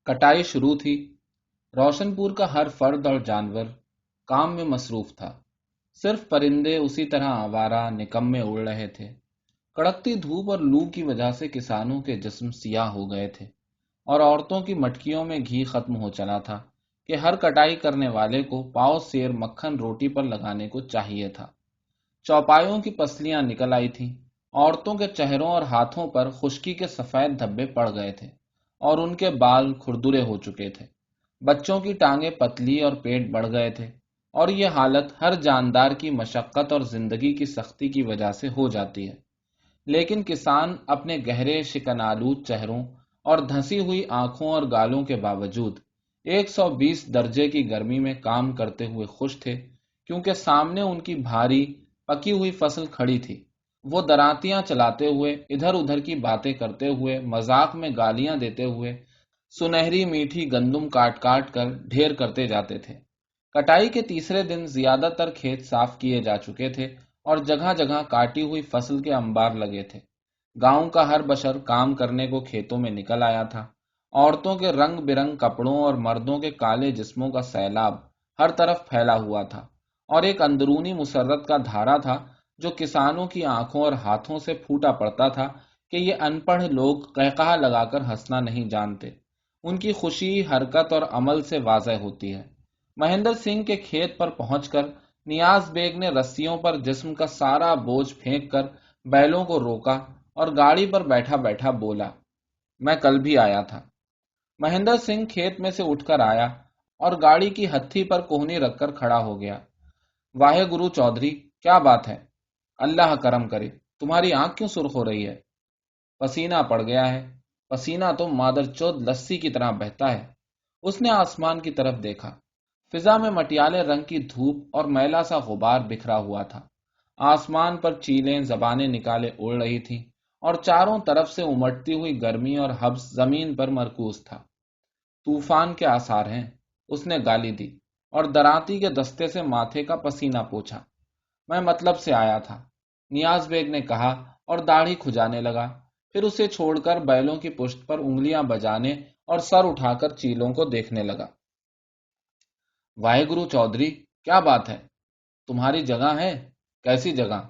کٹائی شروع تھی۔ روشن پور کا ہر فرد اور جانور کام میں مصروف تھا۔ صرف پرندے اسی طرح آوارہ نکمے اڑ رہے تھے۔ کڑکتی دھوپ اور لو کی وجہ سے کسانوں کے جسم سیاہ ہو گئے تھے اور عورتوں کی مٹکیوں میں گھی ختم ہو چلا تھا کہ ہر کٹائی کرنے والے کو پاؤ سیر مکھن روٹی پر لگانے کو چاہیے تھا۔ چوپایوں کی پسلیاں نکل آئی تھیں۔ عورتوں کے چہروں اور ہاتھوں پر خشکی کے سفید دھبے پڑ گئے تھے اور ان کے بال کھردرے ہو چکے تھے۔ بچوں کی ٹانگیں پتلی اور پیٹ بڑھ گئے تھے، اور یہ حالت ہر جاندار کی مشقت اور زندگی کی سختی کی وجہ سے ہو جاتی ہے۔ لیکن کسان اپنے گہرے شکن آلود چہروں اور دھنسی ہوئی آنکھوں اور گالوں کے باوجود 120 درجے کی گرمی میں کام کرتے ہوئے خوش تھے، کیونکہ سامنے ان کی بھاری پکی ہوئی فصل کھڑی تھی۔ وہ درانتیاں چلاتے ہوئے، ادھر ادھر کی باتیں کرتے ہوئے، مذاق میں گالیاں دیتے ہوئے سنہری میٹھی گندم کاٹ کاٹ کر ڈھیر کرتے جاتے تھے۔ کٹائی کے تیسرے دن زیادہ تر کھیت صاف کیے جا چکے تھے اور جگہ جگہ کاٹی ہوئی فصل کے انبار لگے تھے۔ گاؤں کا ہر بشر کام کرنے کو کھیتوں میں نکل آیا تھا۔ عورتوں کے رنگ برنگ کپڑوں اور مردوں کے کالے جسموں کا سیلاب ہر طرف پھیلا ہوا تھا، اور ایک اندرونی مسرت کا دھارا تھا جو کسانوں کی آنکھوں اور ہاتھوں سے پھوٹا پڑتا تھا کہ یہ ان پڑھ لوگ قہقہا لگا کر ہنسنا نہیں جانتے۔ ان کی خوشی حرکت اور عمل سے واضح ہوتی ہے۔ مہندر سنگھ کے کھیت پر پہنچ کر نیاز بیگ نے رسیوں پر جسم کا سارا بوجھ پھینک کر بیلوں کو روکا اور گاڑی پر بیٹھا بیٹھا بولا، میں کل بھی آیا تھا۔ مہندر سنگھ کھیت میں سے اٹھ کر آیا اور گاڑی کی ہتھی پر کوہنی رکھ کر کھڑا ہو گیا۔ واہے گرو چودھری، کیا بات ہے؟ اللہ کرم کرے، تمہاری آنکھ کیوں سرخ ہو رہی ہے؟ پسینہ پڑ گیا ہے۔ پسینہ تو مادر چود لسی کی طرح بہتا ہے۔ اس نے آسمان کی طرف دیکھا۔ فضا میں مٹیالے رنگ کی دھوپ اور میلا سا غبار بکھرا ہوا تھا۔ آسمان پر چیلیں زبانیں نکالے اڑ رہی تھیں، اور چاروں طرف سے امٹتی ہوئی گرمی اور حبس زمین پر مرکوز تھا۔ طوفان کے آثار ہیں، اس نے گالی دی اور دراتی کے دستے سے ماتھے کا پسینہ پوچھا۔ میں مطلب سے آیا تھا، نیاز بیگ نے کہا اور داڑھی کھجانے لگا، پھر اسے چھوڑ کر بیلوں کی پشت پر انگلیاں بجانے اور سر اٹھا کر چیلوں کو دیکھنے لگا۔ واحے گرو چودھری، کیا بات ہے؟ تمہاری جگہ ہے؟ کیسی جگہ؟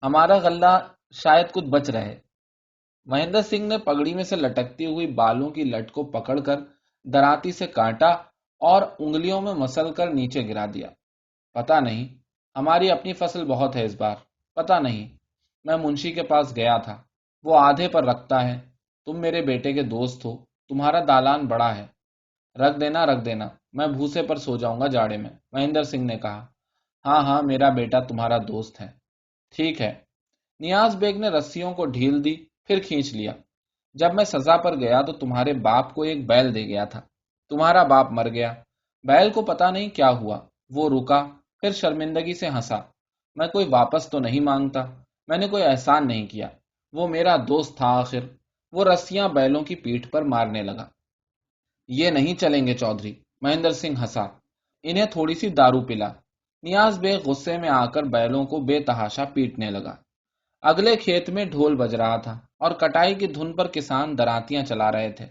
ہمارا غلہ شاید کچھ بچ رہے۔ مہندر سنگھ نے پگڑی میں سے لٹکتی ہوئی بالوں کی لٹ کو پکڑ کر دراتی سے کاٹا اور انگلیوں میں مسل کر نیچے گرا دیا۔ پتہ نہیں، ہماری اپنی فصل بہت ہے اس بار۔ پتہ نہیں، میں منشی کے پاس گیا تھا، وہ آدھے پر رکھتا ہے۔ تم میرے بیٹے کے دوست ہو، تمہارا دالان بڑا ہے۔ رکھ دینا رکھ دینا، میں بھوسے پر سو جاؤں گا جاڑے میں، مہندر سنگھ نے کہا۔ ہاں ہاں، میرا بیٹا تمہارا دوست ہے۔ ٹھیک ہے۔ نیاز بیگ نے رسیوں کو ڈھیل دی، پھر کھینچ لیا۔ جب میں سزا پر گیا تو تمہارے باپ کو ایک بیل دے گیا تھا۔ تمہارا باپ مر گیا۔ بیل کو پتہ نہیں کیا ہوا، وہ رکا، پھر شرمندگی سے ہنسا۔ میں کوئی واپس تو نہیں مانگتا، میں نے کوئی احسان نہیں کیا، وہ میرا دوست تھا آخر۔ وہ رسیاں بیلوں کی پیٹھ پر مارنے لگا۔ یہ نہیں چلیں گے چودھری، مہندر سنگھ ہنسا، انہیں تھوڑی سی دارو پلا۔ نیاز بیگ غصے میں آ کر بیلوں کو بے تحاشا پیٹنے لگا۔ اگلے کھیت میں ڈھول بج رہا تھا اور کٹائی کی دھن پر کسان درانتیاں چلا رہے تھے۔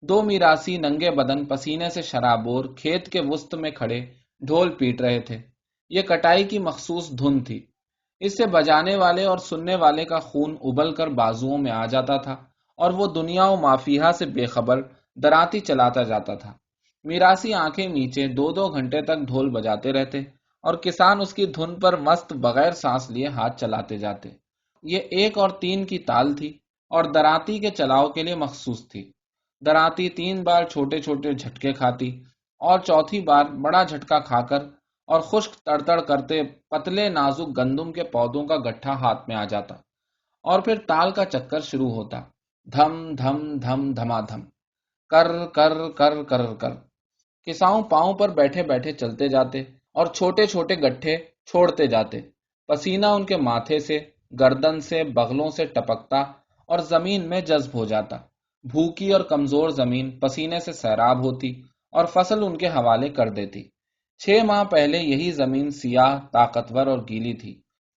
دو میراثی ننگے بدن پسینے سے شرابور کھیت کے وسط میں کھڑے ڈھول پیٹ رہے تھے۔ یہ کٹائی کی مخصوص دھن تھی۔ اس سے بجانے والے اور سننے والے کا خون ابل کر بازوؤں میں آ جاتا تھا، اور وہ دنیا و مافیہا سے بے خبر درانتی چلاتا جاتا تھا۔ میراثی آنکھیں نیچے 2 گھنٹے تک ڈھول بجاتے رہتے، اور کسان اس کی دھن پر مست بغیر سانس لیے ہاتھ چلاتے جاتے۔ یہ 1 اور 3 کی تال تھی اور درانتی کے چلاؤ کے لیے مخصوص تھی۔ درانتی 3 بار چھوٹے چھوٹے جھٹکے کھاتی اور چوتھی بار بڑا جھٹکا کھا کر اور خشک تڑتڑ کرتے پتلے نازک گندم کے پودوں کا گٹھا ہاتھ میں آ جاتا، اور پھر تال کا چکر شروع ہوتا، دھم دھم دھم دھما دھم، کر کر کر کر کر۔ کساؤں پاؤں پر بیٹھے بیٹھے چلتے جاتے اور چھوٹے چھوٹے گٹھے چھوڑتے جاتے۔ پسینہ ان کے ماتھے سے، گردن سے، بغلوں سے ٹپکتا اور زمین میں جذب ہو جاتا۔ بھوکی اور کمزور زمین پسینے سے سیراب ہوتی اور فصل ان کے حوالے کر دیتی۔ 6 ماہ پہلے یہی زمین سیاہ، طاقتور اور گیلی تھی،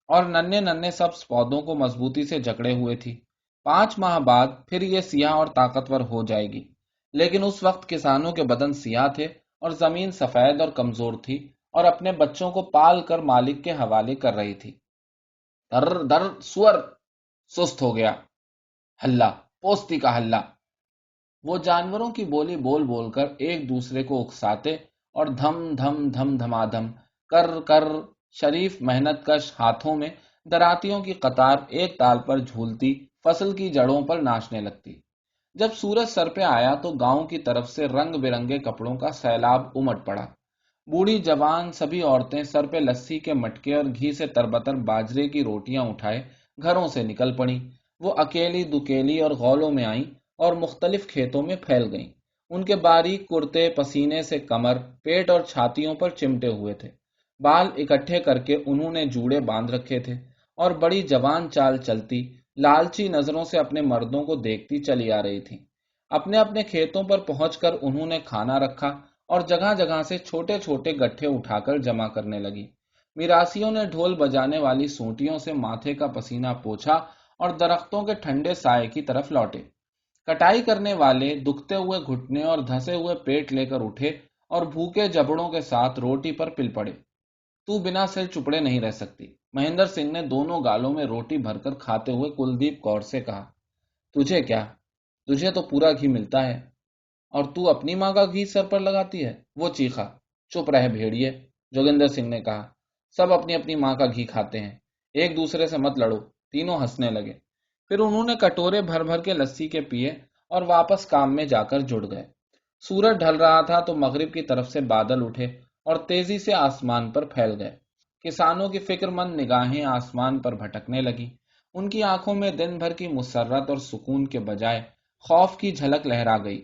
اور ننھے ننھے سبز پودوں کو مضبوطی سے جکڑے ہوئے تھی۔ 5 ماہ بعد پھر یہ سیاہ اور طاقتور ہو جائے گی، لیکن اس وقت کسانوں کے بدن سیاہ تھے اور زمین سفید اور کمزور تھی اور اپنے بچوں کو پال کر مالک کے حوالے کر رہی تھی۔ در در سور، سست ہو گیا، ہلہ، پوستی کا ہلہ۔ وہ جانوروں کی بولی بول بول کر ایک دوسرے کو اکساتے اور دھم دھم دھم دھمادھم کر کر شریف محنت کش ہاتھوں میں دراتیوں کی قطار ایک تال پر جھولتی فصل کی جڑوں پر ناچنے لگتی۔ جب سورج سر پہ آیا تو گاؤں کی طرف سے رنگ برنگے کپڑوں کا سیلاب امٹ پڑا۔ بوڑھی جوان سبھی عورتیں سر پہ لسی کے مٹکے اور گھی سے تربتر باجرے کی روٹیاں اٹھائے گھروں سے نکل پڑیں۔ وہ اکیلی دکیلی اور غولوں میں آئیں اور مختلف کھیتوں میں پھیل گئیں۔ ان کے باریک کرتے پسینے سے کمر، پیٹ اور چھاتیوں پر چمٹے ہوئے تھے۔ بال اکٹھے کر کے انہوں نے جوڑے باندھ رکھے تھے اور بڑی جوان چال چلتی، لالچی نظروں سے اپنے مردوں کو دیکھتی چلی آ رہی تھی۔ اپنے اپنے کھیتوں پر پہنچ کر انہوں نے کھانا رکھا اور جگہ جگہ سے چھوٹے چھوٹے گٹھے اٹھا کر جمع کرنے لگی۔ میراسیوں نے ڈھول بجانے والی سونٹیوں سے ماتھے کا پسینہ پوچھا اور درختوں کے ٹھنڈے سائے کی طرف لوٹے۔ کٹائی کرنے والے دکھتے ہوئے گھٹنے اور دھسے ہوئے پیٹ لے کر اٹھے اور بھوکے جبڑوں کے ساتھ روٹی پر پل پڑے۔ تو بنا سر چپڑے نہیں رہ سکتی، مہندر سنگھ نے دونوں گالوں میں روٹی بھر کر کھاتے ہوئے کلدیپ کور سے کہا۔ تجھے کیا؟ تجھے تو پورا گھی ملتا ہے اور تو اپنی ماں کا گھی سر پر لگاتی ہے، وہ چیخا۔ چپ رہے بھیڑیے، جوگندر سنگھ نے کہا۔ سب اپنی اپنی ماں کا گھی کھاتے ہیں، ایک دوسرے سے مت لڑو۔ تینوں ہنسنے لگے۔ پھر انہوں نے کٹورے بھر بھر کے لسی کے پیے اور واپس کام میں جا کر جڑ گئے۔ سورج ڈھل رہا تھا تو مغرب کی طرف سے بادل اٹھے اور تیزی سے آسمان پر پھیل گئے۔ کسانوں کی فکر مند نگاہیں آسمان پر بھٹکنے لگی۔ ان کی آنکھوں میں دن بھر کی مسرت اور سکون کے بجائے خوف کی جھلک لہرا گئی۔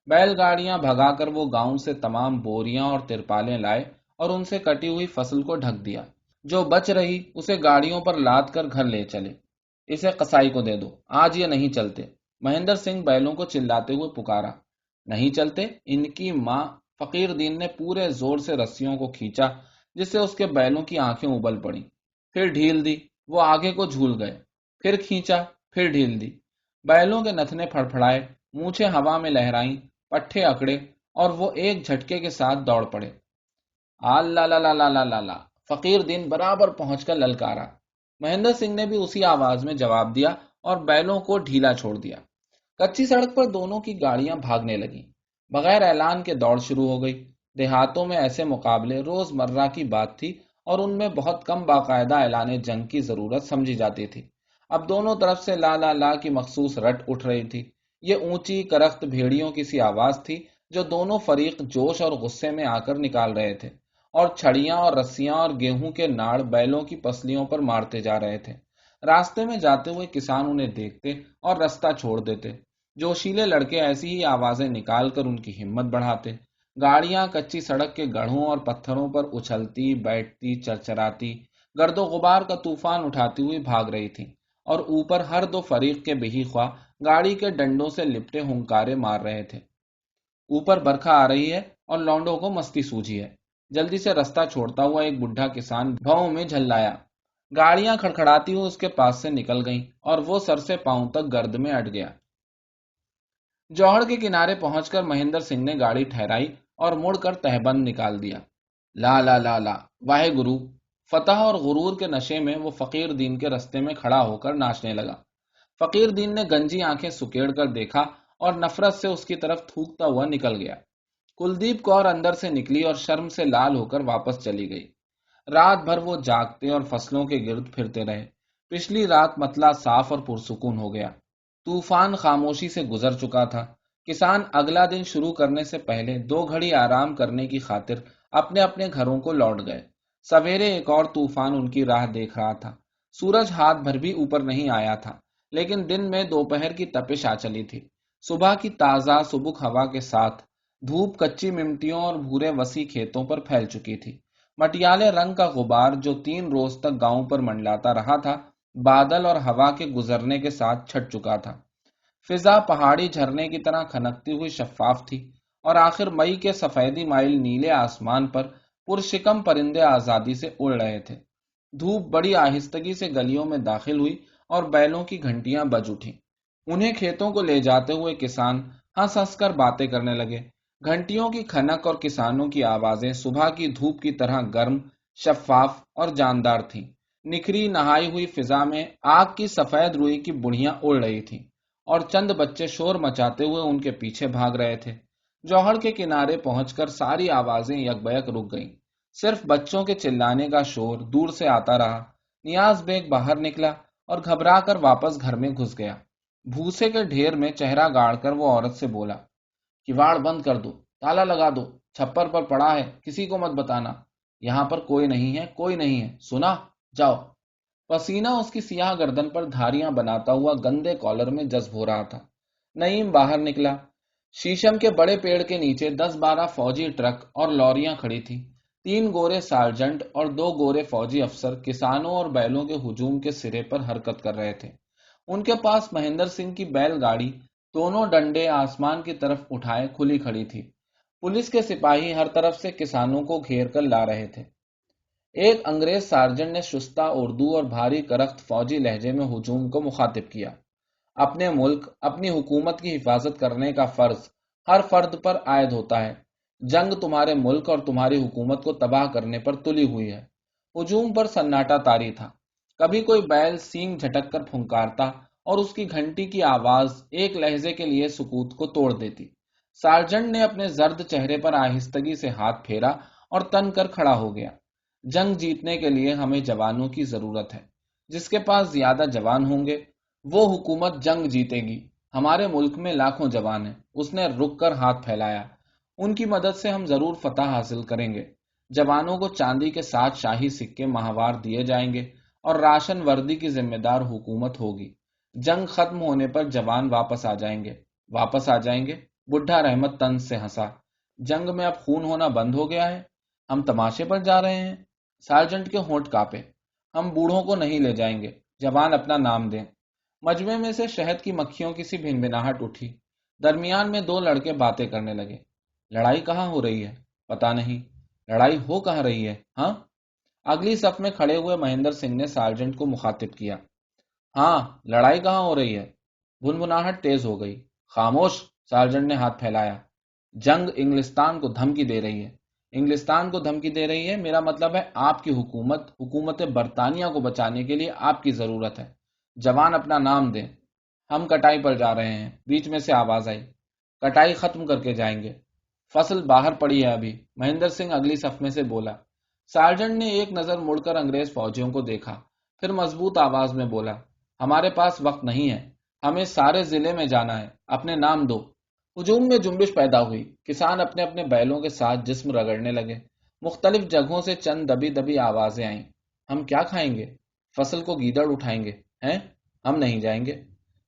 بیل گاڑیاں بھگا کر وہ گاؤں سے تمام بوریاں اور ترپالیں لائے اور ان سے کٹی ہوئی فصل کو ڈھک دیا۔ جو بچ رہی اسے گاڑیوں پر لاد کر گھر لے چلے۔ اسے قصائی کو دے دو، آج یہ نہیں چلتے، مہندر سنگھ بیلوں کو چلاتے ہوئے پکارا۔ نہیں چلتے؟ ان کی ماں! فقیر دین نے پورے زور سے رسیوں کو کھینچا جس سے اس کے بیلوں کی آنکھیں ابل پڑیں۔ پھر ڈھیل دی، وہ آگے کو جھول گئے۔ پھر کھینچا، پھر ڈھیل دی۔ بیلوں کے نتنے پھڑپھڑائے، مونچھیں ہوا میں لہرائیں، پٹھے اکڑے اور وہ ایک جھٹکے کے ساتھ دوڑ پڑے۔ آلا لا لا لا لا لا لا، فقیر دین برابر پہنچ کر للکارا۔ مہندر سنگھ نے بھی اسی آواز میں جواب دیا اور بیلوں کو ڈھیلا چھوڑ دیا۔ کچی سڑک پر دونوں کی گاڑیاں بھاگنے لگیں۔ بغیر اعلان کے دوڑ شروع ہو گئی۔ دیہاتوں میں ایسے مقابلے روز مرہ کی بات تھی اور ان میں بہت کم باقاعدہ اعلان جنگ کی ضرورت سمجھی جاتی تھی۔ اب دونوں طرف سے لا لا لا کی مخصوص رٹ اٹھ رہی تھی۔ یہ اونچی کرخت بھیڑیوں کی سی آواز تھی جو دونوں فریق جوش اور غصے میں آ کر نکال رہے تھے، اور چھڑیاں اور رسیاں اور گیہوں کے ناڑ بیلوں کی پسلیوں پر مارتے جا رہے تھے۔ راستے میں جاتے ہوئے کسان انہیں دیکھتے اور رستہ چھوڑ دیتے۔ جوشیلے لڑکے ایسی ہی آوازیں نکال کر ان کی ہمت بڑھاتے۔ گاڑیاں کچی سڑک کے گڑھوں اور پتھروں پر اچھلتی بیٹھتی چرچراتی گرد و غبار کا طوفان اٹھاتی ہوئی بھاگ رہی تھیں، اور اوپر ہر دو فریق کے بہی خواہ گاڑی کے ڈنڈوں سے لپٹے ہنکارے مار رہے تھے۔ اوپر برکھا آ رہی ہے اور لونڈوں کو مستی سوجھی ہے۔ جلدی سے رستہ چھوڑتا ہوا ایک بڈھا کسان بھاؤں میں جھلایا۔ گاڑیاں کھڑکھڑاتی ہوئی اس کے پاس سے نکل گئیں اور وہ سر سے پاؤں تک گرد میں اٹ گیا۔ جوہڑ کے کنارے پہنچ کر مہندر سنگھ نے گاڑی ٹھہرائی اور مڑ کر تہبند نکال دیا۔ لا لا لا لا، واہے گرو! فتح اور غرور کے نشے میں وہ فقیر دین کے رستے میں کھڑا ہو کر ناچنے لگا۔ فقیر دین نے گنجی آنکھیں سکیڑ کر دیکھا اور نفرت سے اس کی طرف تھوکتا ہوا نکل گیا۔ کلدیپ کور اندر سے نکلی اور شرم سے لال ہو کر واپس چلی گئی۔ رات بھر وہ جاگتے اور فصلوں کے گرد پھرتے رہے۔ پچھلی رات مطلع صاف اور پرسکون ہو گیا۔ طوفان خاموشی سے گزر چکا تھا۔ کسان اگلا دن شروع کرنے سے پہلے 2 گھڑی آرام کرنے کی خاطر اپنے اپنے گھروں کو لوٹ گئے۔ سویرے ایک اور طوفان ان کی راہ دیکھ رہا تھا۔ سورج ہاتھ بھر بھی اوپر نہیں آیا تھا، لیکن دن میں دوپہر کی تپش آ چلی تھی۔ صبح کی تازہ سبک ہوا کے ساتھ دھوپ کچی ممٹیوں اور بھورے وسیع کھیتوں پر پھیل چکی تھی۔ مٹیالے رنگ کا غبار جو 3 روز تک گاؤں پر منڈلاتا رہا تھا، بادل اور ہوا کے گزرنے کے ساتھ چھٹ چکا تھا۔ فضا پہاڑی جھرنے کی طرح کھنکتی ہوئی شفاف تھی، اور آخر مئی کے سفیدی مائل نیلے آسمان پر پرشکم پرندے آزادی سے اڑ رہے تھے۔ دھوپ بڑی آہستگی سے گلیوں میں داخل ہوئی اور بیلوں کی گھنٹیاں بج اٹھیں۔ انہیں کھیتوں کو لے جاتے ہوئے کسان ہنس ہنس کر باتیں کرنے لگے۔ گھنٹیوں کی کھنک اور کسانوں کی آوازیں صبح کی دھوپ کی طرح گرم، شفاف اور جاندار تھیں۔ نکھری نہائی ہوئی فضا میں آگ کی سفید روئی کی بڑھیاں اڑ رہی تھیں اور چند بچے شور مچاتے ہوئے ان کے پیچھے بھاگ رہے تھے۔ جوہر کے کنارے پہنچ کر ساری آوازیں یک بیک رک گئیں۔ صرف بچوں کے چلانے کا شور دور سے آتا رہا۔ نیاز بیگ باہر نکلا اور گھبرا کر واپس گھر میں گھس گیا۔ بھوسے کے ڈھیر میں چہرہ گاڑ کر وہ عورت سے بولا، کواڑ بند کر دو، تالا لگا دو، چھپر پر پڑا ہے، کسی کو مت بتانا، یہاں پر کوئی نہیں ہے، کوئی نہیں ہے، سنا؟ جاؤ۔ پسینہ اس کی سیاہ گردن پر دھاریاں بناتا ہوا گندے کالر میں جذب ہو رہا تھا۔ نعیم باہر نکلا۔ شیشم کے بڑے پیڑ کے نیچے 10-12 فوجی ٹرک اور لوریاں کھڑی تھیں۔ 3 گورے سارجنٹ اور 2 گورے فوجی افسر کسانوں اور بیلوں کے ہجوم کے سرے پر حرکت کر رہے تھے۔ ان کے پاس مہندر سنگھ کی بیل گاڑی دونوں ڈنڈے آسمان کی طرف اٹھائے کھلی کھڑی تھی۔ پولیس کے سپاہی ہر طرف سے کسانوں کو گھیر کر لا رہے تھے۔ ایک انگریز سارجنٹ نے شستہ اردو اور بھاری کرخت فوجی لہجے میں ہجوم کو مخاطب کیا۔ اپنے ملک، اپنی حکومت کی حفاظت کرنے کا فرض ہر فرد پر عائد ہوتا ہے۔ جنگ تمہارے ملک اور تمہاری حکومت کو تباہ کرنے پر تلی ہوئی ہے۔ ہجوم پر سناٹا طاری تھا۔ کبھی کوئی بیل سینگ جھٹک کر پھنکارتا اور اس کی گھنٹی کی آواز ایک لہجے کے لیے سکوت کو توڑ دیتی۔ سارجنٹ نے اپنے زرد چہرے پر آہستگی سے ہاتھ پھیرا اور تن کر کھڑا ہو گیا۔ جنگ جیتنے کے لیے ہمیں جوانوں کی ضرورت ہے۔ جس کے پاس زیادہ جوان ہوں گے وہ حکومت جنگ جیتے گی۔ ہمارے ملک میں لاکھوں جوان ہیں۔ اس نے رک کر ہاتھ پھیلایا۔ ان کی مدد سے ہم ضرور فتح حاصل کریں گے۔ جوانوں کو چاندی کے 7 شاہی سکے ماہوار دیے جائیں گے اور راشن وردی کی ذمہ دار حکومت ہوگی۔ جنگ ختم ہونے پر جوان واپس آ جائیں گے۔ واپس آ جائیں گے؟ بڈھا رحمت طنز سے ہنسا۔ جنگ میں اب خون ہونا بند ہو گیا ہے؟ ہم تماشے پر جا رہے ہیں؟ سارجنٹ کے ہونٹ کانپے۔ ہم بوڑھوں کو نہیں لے جائیں گے۔ جوان اپنا نام دیں۔ مجمع میں سے شہد کی مکھیوں کی سی بھنبھناہٹ اٹھی۔ درمیان میں 2 لڑکے باتیں کرنے لگے۔ لڑائی کہاں ہو رہی ہے؟ پتہ نہیں۔ لڑائی ہو کہاں رہی ہے؟ ہاں؟ اگلی صف میں کھڑے ہوئے مہندر سنگھ نے سارجنٹ کو مخاطب کیا۔ ہاں، لڑائی کہاں ہو رہی ہے؟ بھنبھناہٹ تیز ہو گئی۔ خاموش! سارجنٹ نے ہاتھ پھیلایا۔ جنگ انگلستان کو دھمکی دے رہی ہے۔ انگلستان کو دھمکی دے رہی ہے؟ میرا مطلب ہے آپ کی حکومت برطانیہ کو بچانے کے لیے آپ کی ضرورت ہے۔ جوان اپنا نام دیں۔ ہم کٹائی پر جا رہے ہیں۔ بیچ میں سے آواز آئی۔ کٹائی ختم کر کے جائیں گے۔ فصل باہر پڑی ہے ابھی، مہندر سنگھ اگلی صف میں سے بولا۔ سارجنٹ نے ایک نظر مڑ کر انگریز فوجیوں کو دیکھا، پھر مضبوط آواز میں بولا، ہمارے پاس وقت نہیں ہے، ہمیں سارے ضلع میں جانا ہے، اپنے نام دو۔ ہجوم میں جنبش پیدا ہوئی۔ کسان اپنے اپنے بیلوں کے ساتھ جسم رگڑنے لگے۔ مختلف جگہوں سے چند دبی دبی آوازیں آئیں۔ ہم کیا کھائیں گے؟ فصل کو گیدڑ اٹھائیں گے ہیں؟ ہم نہیں جائیں گے۔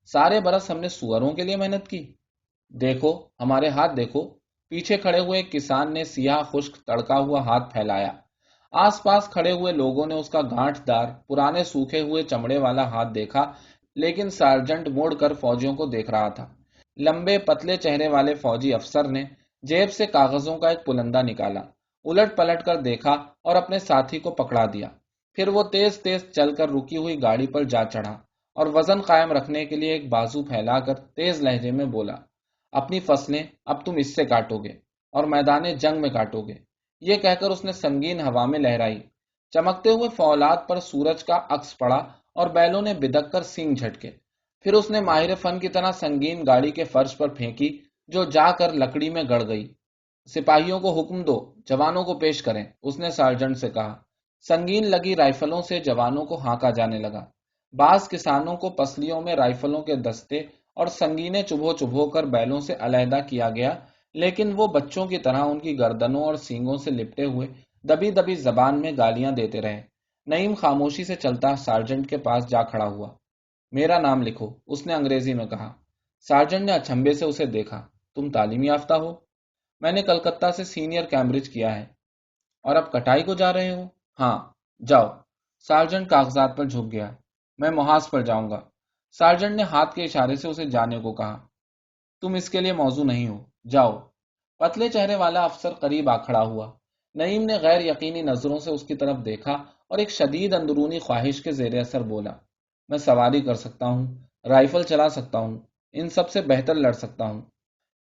سارے برس ہم نے سوروں کے لیے محنت کی۔ دیکھو ہمارے ہاتھ دیکھو۔ پیچھے کھڑے ہوئے ایک کسان نے سیاہ خشک تڑکا ہوا ہاتھ پھیلایا۔ آس پاس کھڑے ہوئے لوگوں نے اس کا گانٹھ دار پرانے سوکھے ہوئے چمڑے والا ہاتھ دیکھا، لیکن سارجنٹ مڑ کر فوجیوں کو دیکھ رہا تھا۔ لمبے پتلے چہرے والے فوجی افسر نے جیب سے کاغذوں کا ایک پلندہ نکالا، الٹ پلٹ کر دیکھا اور اپنے ساتھی کو پکڑا دیا۔ پھر وہ تیز تیز چل کر رکی ہوئی گاڑی پر جا چڑھا اور وزن قائم رکھنے کے لیے ایک بازو پھیلا کر تیز لہجے میں بولا، اپنی فصلیں اب تم اس سے کاٹو گے اور میدان جنگ میں کاٹو گے۔ یہ کہہ کر اس نے سنگین ہوا میں لہرائی۔ چمکتے ہوئے فولاد پر سورج کا عکس پڑا اور بیلوں نے بدک کر سینگ جھٹکے۔ پھر اس نے ماہر فن کی طرح سنگین گاڑی کے فرش پر پھینکی جو جا کر لکڑی میں گڑ گئی۔ سپاہیوں کو حکم دو، جوانوں کو پیش کریں، اس نے سارجنٹ سے کہا۔ سنگین لگی رائفلوں سے جوانوں کو ہانکا جانے لگا۔ بعض کسانوں کو پسلیوں میں رائفلوں کے دستے اور سنگینے چبھو چبھو کر بیلوں سے علیحدہ کیا گیا، لیکن وہ بچوں کی طرح ان کی گردنوں اور سینگوں سے لپٹے ہوئے دبی دبی زبان میں گالیاں دیتے رہے۔ نعیم خاموشی سے چلتا سارجنٹ کے پاس جا کھڑا ہوا۔ میرا نام لکھو، اس نے انگریزی میں کہا۔ سارجنٹ نے اچنبھے سے اسے دیکھا۔ تم تعلیم یافتہ ہو؟ میں نے کلکتہ سے سینئر کیمبرج کیا ہے۔ اور اب کٹائی کو جا رہے ہو؟ ہاں، جاؤ۔ سارجنٹ کاغذات پر جھک گیا۔ میں محاذ پر جاؤں گا۔ سارجنٹ نے ہاتھ کے اشارے سے اسے جانے کو کہا۔ تم اس کے لیے موزوں نہیں ہو، جاؤ۔ پتلے چہرے والا افسر قریب آ کھڑا ہوا۔ نعیم نے غیر یقینی نظروں سے اس کی طرف دیکھا اور ایک شدید اندرونی خواہش کے زیر اثر بولا، میں سواری کر سکتا ہوں، رائفل چلا سکتا ہوں، ان سب سے بہتر لڑ سکتا ہوں۔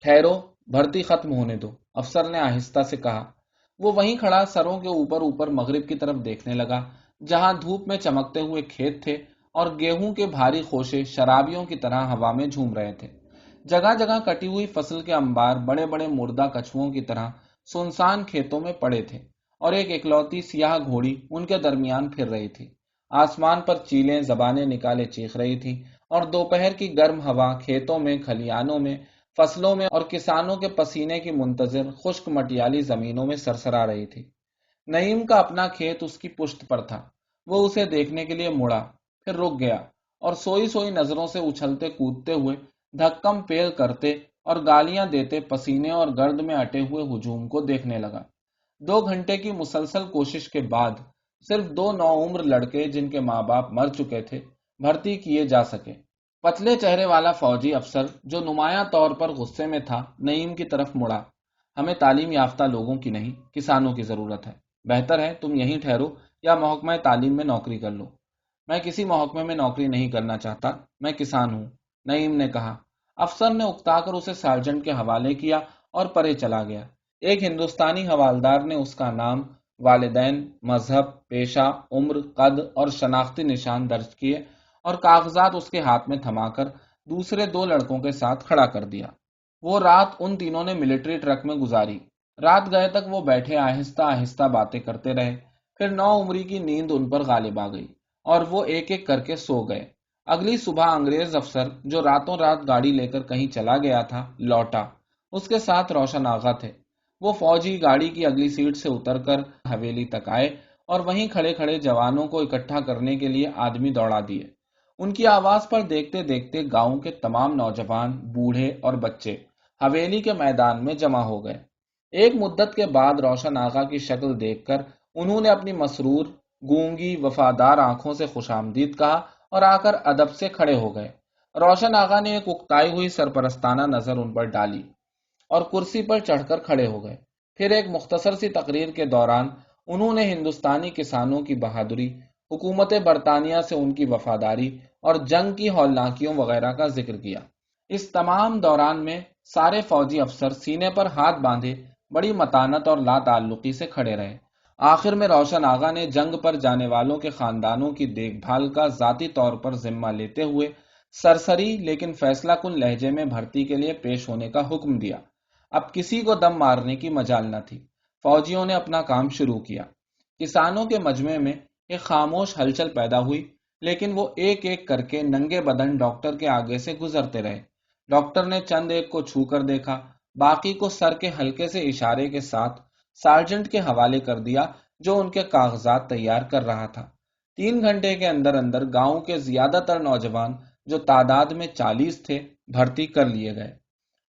ٹھہرو، بھرتی ختم ہونے دو، افسر نے آہستہ سے کہا۔ وہ وہیں کھڑا سروں کے اوپر اوپر مغرب کی طرف دیکھنے لگا، جہاں دھوپ میں چمکتے ہوئے کھیت تھے اور گیہوں کے بھاری خوشے شرابیوں کی طرح ہوا میں جھوم رہے تھے۔ جگہ جگہ کٹی ہوئی فصل کے انبار بڑے بڑے مردہ کچھووں کی طرح سنسان کھیتوں میں پڑے تھے، اور ایک اکلوتی سیاہ گھوڑی ان کے درمیان پھر رہی تھی۔ آسمان پر چیلیں زبانیں نکالے چیخ رہی تھی، اور دوپہر کی گرم ہوا کھیتوں میں، کھلیانوں میں، فصلوں میں اور کسانوں کے پسینے کی منتظر خشک مٹیالی زمینوں میں سرسرا رہی تھی۔ نعیم کا اپنا کھیت اس کی پشت پر تھا۔ وہ اسے دیکھنے کے لیے مڑا، پھر رک گیا اور سوئی سوئی نظروں سے اچھلتے کودتے ہوئے، دھکم پیل کرتے اور گالیاں دیتے پسینے اور گرد میں اٹے ہوئے ہجوم کو دیکھنے لگا۔ 2 گھنٹے کی مسلسل کوشش کے بعد صرف 2 نوعمر لڑکے جن کے ماں باپ مر چکے تھے بھرتی کیے جا سکے۔ پتلے چہرے والا فوجی افسر جو نمایاں طور پر غصے میں تھا نعیم کی طرف مڑا۔ ہمیں تعلیم یافتہ لوگوں کی نہیں، کسانوں کی ضرورت ہے۔ بہتر ہے تم یہیں ٹھہرو یا محکمہ تعلیم میں نوکری کر لو۔ میں کسی محکمے میں نوکری نہیں کرنا چاہتا، میں کسان ہوں، نعیم نے کہا۔ افسر نے اکتا کر اسے سارجنٹ کے حوالے کیا اور پرے چلا گیا۔ ایک ہندوستانی حوالدار نے اس کا نام، والدین، مذہب، پیشہ، عمر، قد اور شناختی نشان درج کیے اور کاغذات اس کے ہاتھ میں تھما کر دوسرے 2 لڑکوں کے ساتھ کھڑا کر دیا۔ وہ رات ان تینوں نے ملٹری ٹرک میں گزاری۔ رات گئے تک وہ بیٹھے آہستہ آہستہ باتیں کرتے رہے، پھر 9 عمری کی نیند ان پر غالب آ گئی اور وہ ایک ایک کر کے سو گئے۔ اگلی صبح انگریز افسر جو راتوں رات گاڑی لے کر کہیں چلا گیا تھا لوٹا۔ اس کے ساتھ روشن آغا تھے۔ وہ فوجی گاڑی کی اگلی سیٹ سے اتر کر حویلی تک آئے اور وہیں کھڑے کھڑے جوانوں کو اکٹھا کرنے کے لیے آدمی دوڑا دیے۔ ان کی آواز پر دیکھتے دیکھتے گاؤں کے تمام نوجوان، بوڑھے اور بچے حویلی کے میدان میں جمع ہو گئے۔ ایک مدت کے بعد روشن آغا کی شکل دیکھ کر انہوں نے اپنی مسرور، گونگی، وفادار آنکھوں سے خوش آمدید کہا اور آ کر ادب سے کھڑے ہو گئے۔ روشن آغا نے ایک اکتائی ہوئی سرپرستانہ نظر ان پر ڈالی اور کرسی پر چڑھ کر کھڑے ہو گئے۔ پھر ایک مختصر سی تقریر کے دوران انہوں نے ہندوستانی کسانوں کی بہادری، حکومت برطانیہ سے ان کی وفاداری اور جنگ کی ہولناکیوں وغیرہ کا ذکر کیا۔ اس تمام دوران میں سارے فوجی افسر سینے پر ہاتھ باندھے بڑی متانت اور لا تعلقی سے کھڑے رہے۔ آخر میں روشن آغا نے جنگ پر جانے والوں کے خاندانوں کی دیکھ بھال کا ذاتی طور پر ذمہ لیتے ہوئے سرسری لیکن فیصلہ کن لہجے میں بھرتی کے لیے پیش ہونے کا حکم دیا۔ اب کسی کو دم مارنے کی مجال نہ تھی۔ فوجیوں نے اپنا کام شروع کیا۔ کسانوں کے مجمع میں ایک خاموش ہلچل پیدا ہوئی، لیکن وہ ایک ایک کر کے ننگے بدن ڈاکٹر کے آگے سے گزرتے رہے۔ ڈاکٹر نے چند ایک کو چھو کر دیکھا، باقی کو سر کے ہلکے سے اشارے کے ساتھ سارجنٹ کے حوالے کر دیا جو ان کے کاغذات تیار کر رہا تھا۔ 3 گھنٹے کے اندر اندر گاؤں کے زیادہ تر نوجوان، جو تعداد میں 40 تھے، بھرتی کر لیے گئے۔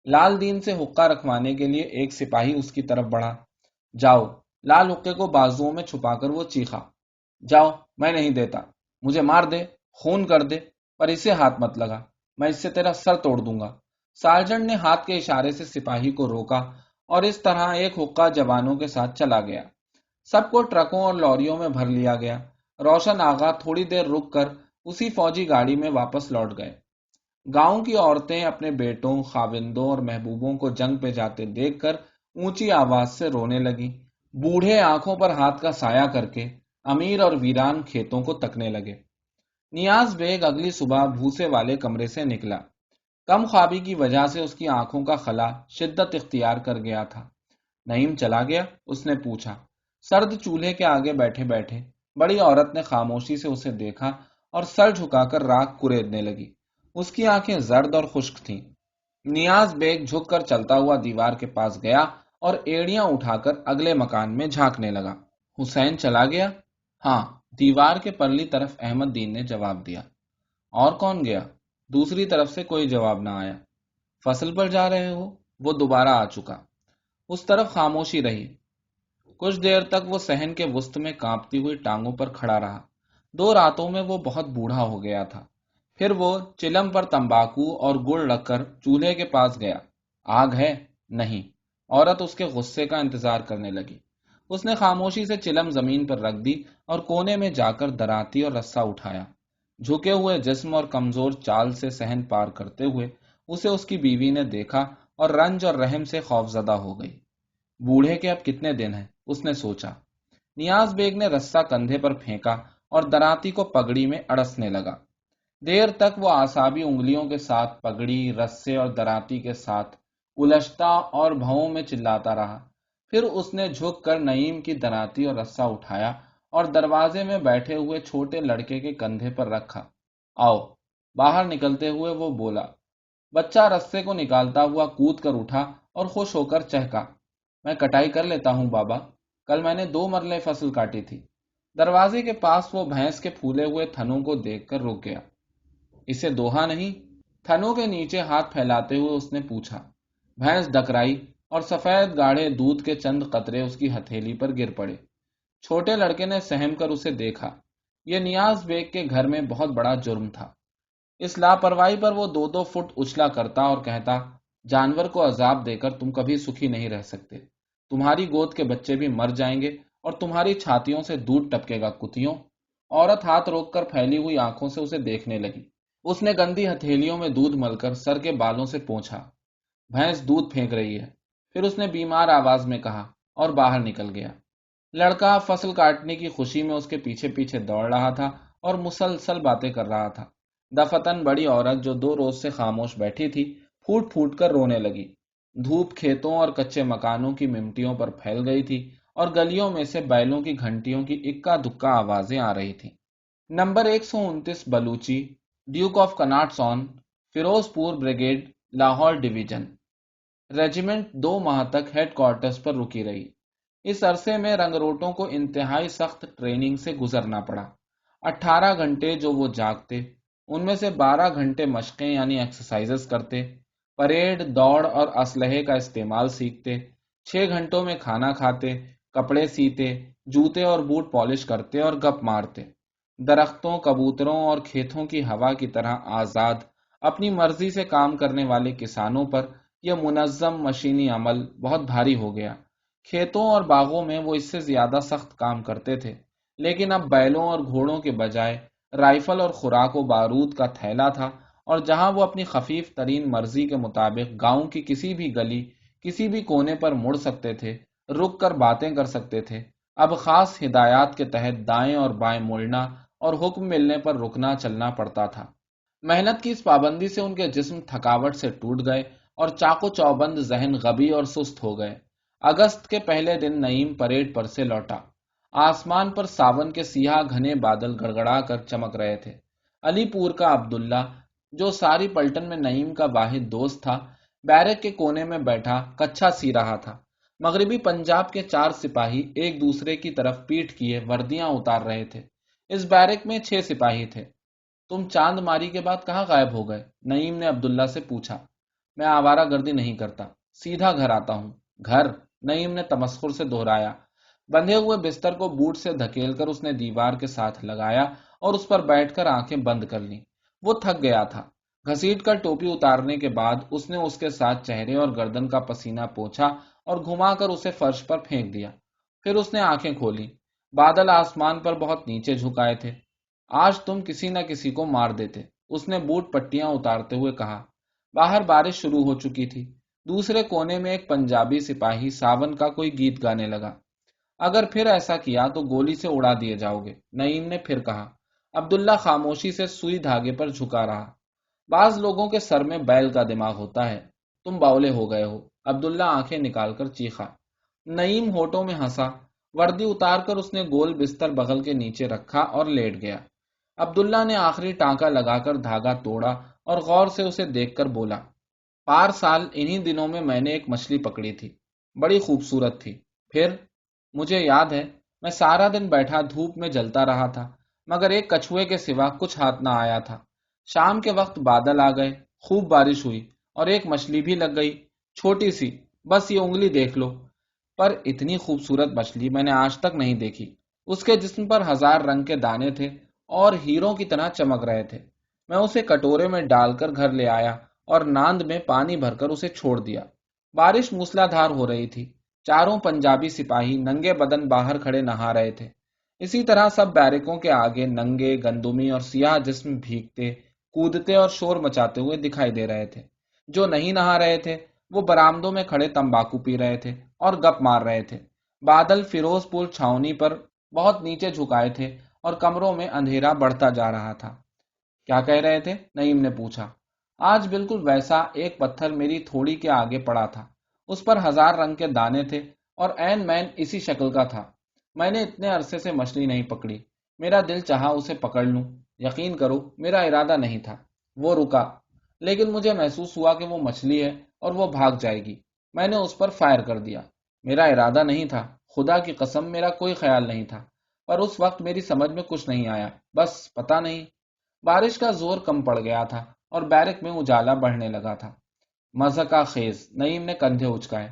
لال دین سے حقہ رکھوانے کے لیے ایک سپاہی اس کی طرف بڑھا۔ جاؤ، لال حقے کو بازوؤں میں چھپا کر وہ چیخا۔ جاؤ، میں نہیں دیتا، مجھے مار دے، خون کر دے، پر اسے ہاتھ مت لگا، میں اس سے تیرا سر توڑ دوں گا۔ سارجنٹ نے ہاتھ کے اشارے سے سپاہی کو روکا اور اس طرح ایک حقہ جوانوں کے ساتھ چلا گیا۔ سب کو ٹرکوں اور لوریوں میں بھر لیا گیا۔ روشن آغا تھوڑی دیر رک کر اسی فوجی گاڑی میں واپس لوٹ گئے۔ گاؤں کی عورتیں اپنے بیٹوں، خاوندوں اور محبوبوں کو جنگ پہ جاتے دیکھ کر اونچی آواز سے رونے لگی۔ بوڑھے آنکھوں پر ہاتھ کا سایہ کر کے امیر اور ویران کھیتوں کو تکنے لگے۔ نیاز بیگ اگلی صبح بھوسے والے کمرے سے نکلا۔ کم خوابی کی وجہ سے اس کی آنکھوں کا خلا شدت اختیار کر گیا تھا۔ نعیم چلا گیا؟ اس نے پوچھا۔ سرد چولہے کے آگے بیٹھے بیٹھے بڑی عورت نے خاموشی سے اسے دیکھا اور سر جھکا کر راکھ کریدنے لگی۔ اس کی آنکھیں زرد اور خشک تھیں۔ نیاز بیگ جھک کر چلتا ہوا دیوار کے پاس گیا اور ایڑیاں اٹھا کر اگلے مکان میں جھانکنے لگا۔ حسین چلا گیا؟ ہاں، دیوار کے پرلی طرف احمد دین نے جواب دیا۔ اور کون گیا؟ دوسری طرف سے کوئی جواب نہ آیا۔ فصل پر جا رہے ہو؟ وہ دوبارہ آ چکا۔ اس طرف خاموشی رہی۔ کچھ دیر تک وہ صحن کے وسط میں کانپتی ہوئی ٹانگوں پر کھڑا رہا۔ 2 راتوں میں وہ بہت بوڑھا ہو گیا تھا۔ پھر وہ چلم پر تمباکو اور گڑ رکھ کر چولہے کے پاس گیا۔ آگ ہے؟ نہیں۔ عورت اس کے غصے کا انتظار کرنے لگی۔ اس نے خاموشی سے چلم زمین پر رکھ دی اور کونے میں جا کر دراتی اور رسا اٹھایا۔ جھکے ہوئے جسم اور کمزور چال سے صحن پار کرتے ہوئے اسے اس کی بیوی نے دیکھا اور رنج اور رحم سے خوفزدہ ہو گئی۔ بوڑھے کے اب کتنے دن ہیں، اس نے سوچا۔ نیاز بیگ نے رسا کندھے پر پھینکا اور دراتی کو پگڑی میں اڑسنے لگا۔ دیر تک وہ اعصابی انگلیوں کے ساتھ پگڑی، رسے اور دراتی کے ساتھ الجھتا اور بھووں میں چلاتا رہا۔ پھر اس نے جھک کر نعیم کی دراتی اور رسا اٹھایا اور دروازے میں بیٹھے ہوئے چھوٹے لڑکے کے کندھے پر رکھا۔ آؤ۔ باہر نکلتے ہوئے وہ بولا۔ بچہ رسے کو نکالتا ہوا کود کر اٹھا اور خوش ہو کر چہکا، میں کٹائی کر لیتا ہوں بابا، کل میں نے 2 مرلے فصل کاٹی تھی۔ دروازے کے پاس وہ بھینس کے پھولے ہوئے تھنوں کو دیکھ کر رک گیا۔ اسے دوہا نہیں؟ تھنوں کے نیچے ہاتھ پھیلاتے ہوئے اس نے پوچھا۔ بھینس ڈکرائی اور سفید گاڑھے دودھ کے چند قطرے اس کی ہتھیلی پر گر پڑے۔ چھوٹے لڑکے نے سہم کر اسے دیکھا۔ یہ نیاز بیگ کے گھر میں بہت بڑا جرم تھا۔ اس لاپرواہی پر وہ 2-2 فٹ اچھلا کرتا اور کہتا، جانور کو عذاب دے کر تم کبھی سکھی نہیں رہ سکتے۔ تمہاری گود کے بچے بھی مر جائیں گے اور تمہاری چھاتیوں سے دودھ ٹپکے گا کتیوں۔ عورت ہاتھ روک کر پھیلی ہوئی آنکھوں سے اسے دیکھنے لگی۔ اس نے گندی ہتھیلیوں میں دودھ مل کر سر کے بالوں سے پوچھا۔ بھینس دودھ پھینک رہی ہے، پھر اس نے بیمار آواز میں کہا اور باہر نکل گیا۔ لڑکا فصل کاٹنے کی خوشی میں اس کے پیچھے پیچھے دوڑ رہا تھا اور مسلسل باتیں کر رہا تھا۔ دفتن بڑی عورت جو 2 روز سے خاموش بیٹھی تھی پھوٹ پھوٹ کر رونے لگی۔ دھوپ کھیتوں اور کچے مکانوں کی ممٹیوں پر پھیل گئی تھی اور گلیوں میں سے بیلوں کی گھنٹیوں کی اکا دکا آوازیں آ رہی تھیں۔ Number 129 Baluchi, Duke of Connaught Ferozepur brigade, Lahore division, regiment 2 ماہ تک ہیڈ کوارٹرز پر رکی رہی۔ اس عرصے میں رنگروٹوں کو انتہائی سخت ٹریننگ سے گزرنا پڑا۔ 18 گھنٹے جو وہ جاگتے، ان میں سے 12 گھنٹے مشقیں یعنی ایکسرسائزز کرتے، پریڈ، دوڑ اور اسلحے کا استعمال سیکھتے، 6 گھنٹوں میں کھانا کھاتے، کپڑے سیتے، جوتے اور بوٹ پالش کرتے اور گپ مارتے۔ درختوں، کبوتروں اور کھیتوں کی ہوا کی طرح آزاد، اپنی مرضی سے کام کرنے والے کسانوں پر یہ منظم مشینی عمل بہت بھاری ہو گیا۔ کھیتوں اور باغوں میں وہ اس سے زیادہ سخت کام کرتے تھے، لیکن اب بیلوں اور گھوڑوں کے بجائے رائفل اور خوراک و بارود کا تھیلا تھا، اور جہاں وہ اپنی خفیف ترین مرضی کے مطابق گاؤں کی کسی بھی گلی، کسی بھی کونے پر مڑ سکتے تھے، رک کر باتیں کر سکتے تھے، اب خاص ہدایات کے تحت دائیں اور بائیں مڑنا اور حکم ملنے پر رکنا چلنا پڑتا تھا۔ محنت کی اس پابندی سے ان کے جسم تھکاوٹ سے ٹوٹ گئے اور چاق و چوبند ذہن غبی اور سست ہو گئے۔ اگست کے پہلے دن نعیم پریڈ پر سے لوٹا۔ آسمان پر ساون کے سیاہ گھنے بادل گڑگڑا کر چمک رہے تھے۔ علی پور کا عبداللہ، جو ساری پلٹن میں نعیم کا واحد دوست تھا، بیرک کے کونے میں بیٹھا کچھا سی رہا تھا۔ مغربی پنجاب کے 4 سپاہی ایک دوسرے کی طرف پیٹھ کیے وردیاں اتار رہے تھے۔ اس بیرک میں 6 سپاہی تھے۔ تم چاند ماری کے بعد کہاں غائب ہو گئے؟ نعیم نے عبداللہ سے پوچھا۔ میں آوارہ گردی نہیں کرتا، سیدھا گھر آتا ہوں۔ گھر؟ نعیم نے تمسخر سے دہرایا۔ بندھے ہوئے بستر کو بوٹ سے دھکیل کر اس نے دیوار کے ساتھ لگایا اور اس پر بیٹھ کر آنکھیں بند کر لیں۔ وہ تھک گیا تھا۔ گھسیٹ کر ٹوپی اتارنے کے بعد اس نے اس کے ساتھ چہرے اور گردن کا پسینہ پوچھا اور گھما کر اسے فرش پر پھینک دیا۔ پھر اس نے آنکھیں کھولی۔ بادل آسمان پر بہت نیچے جھکائے تھے۔ آج تم کسی نہ کسی کو مار دیتے، اس نے بوٹ پٹیاں اتارتے ہوئے کہا۔ باہر بارش شروع ہو چکی تھی۔ دوسرے کونے میں ایک پنجابی سپاہی ساون کا کوئی گیت گانے لگا۔ اگر پھر ایسا کیا تو گولی سے اڑا دیے جاؤ گے، نعیم نے پھر کہا۔ عبداللہ خاموشی سے سوئی دھاگے پر جھکا رہا۔ بعض لوگوں کے سر میں بیل کا دماغ ہوتا ہے، تم باولے ہو گئے ہو، عبداللہ آنکھیں نکال کر چیخا۔ نعیم ہونٹوں میں ہنسا۔ وردی اتار کر اس نے گول بستر بغل کے نیچے رکھا اور لیٹ گیا۔ عبداللہ نے آخری ٹانکا لگا کر دھاگا توڑا اور غور سے اسے دیکھ کر بولا، پار سال انہی دنوں میں میں نے ایک مچھلی پکڑی تھی، بڑی خوبصورت تھی۔ پھر مجھے یاد ہے میں سارا دن بیٹھا دھوپ میں جلتا رہا تھا، مگر ایک کچھوے کے سوا کچھ ہاتھ نہ آیا تھا۔ شام کے وقت بادل آ گئے، خوب بارش ہوئی اور ایک مچھلی بھی لگ گئی، چھوٹی سی، بس یہ انگلی دیکھ لو۔ پر اتنی خوبصورت مچھلی میں نے آج تک نہیں دیکھی۔ اس کے جسم پر 1000 رنگ کے دانے تھے اور ہیروں کی طرح چمک رہے تھے۔ میں اسے کٹورے میں ڈال کر گھر لے آیا اور ناند میں پانی بھر کر اسے چھوڑ دیا۔ بارش موسلادھار ہو رہی تھی۔ چاروں پنجابی سپاہی ننگے بدن باہر کھڑے نہا رہے تھے۔ اسی طرح سب بیرکوں کے آگے ننگے، گندمی اور سیاہ جسم بھیگتے، کودتے اور شور مچاتے ہوئے دکھائی دے رہے تھے۔ جو نہیں نہا رہے تھے وہ برآمدوں میں کھڑے تمباکو پی رہے تھے اور گپ مار رہے تھے۔ بادل فیروز پور چھاؤنی پر بہت نیچے جھکائے تھے اور کمروں میں اندھیرا بڑھتا جا رہا تھا۔ کیا کہہ رہے تھے؟ نعیم نے پوچھا۔ آج بالکل ویسا ایک پتھر میری تھوڑی کے آگے پڑا تھا، اس پر 1000 رنگ کے دانے تھے اور عین مین اسی شکل کا تھا۔ میں نے اتنے عرصے سے مچھلی نہیں پکڑی، میرا دل چاہا اسے پکڑ لوں، یقین کرو میرا ارادہ نہیں تھا۔ وہ رکا، لیکن مجھے محسوس ہوا کہ وہ مچھلی ہے اور وہ بھاگ جائے گی۔ میں نے اس پر فائر کر دیا۔ میرا ارادہ نہیں تھا، خدا کی قسم میرا کوئی خیال نہیں تھا، پر اس وقت میری سمجھ میں کچھ نہیں آیا، بس پتہ نہیں۔ بارش کا زور کم پڑ گیا تھا اور بیرک میں اجالا بڑھنے لگا تھا۔ مضحکہ خیز، نعیم نے کندھے اچکائے۔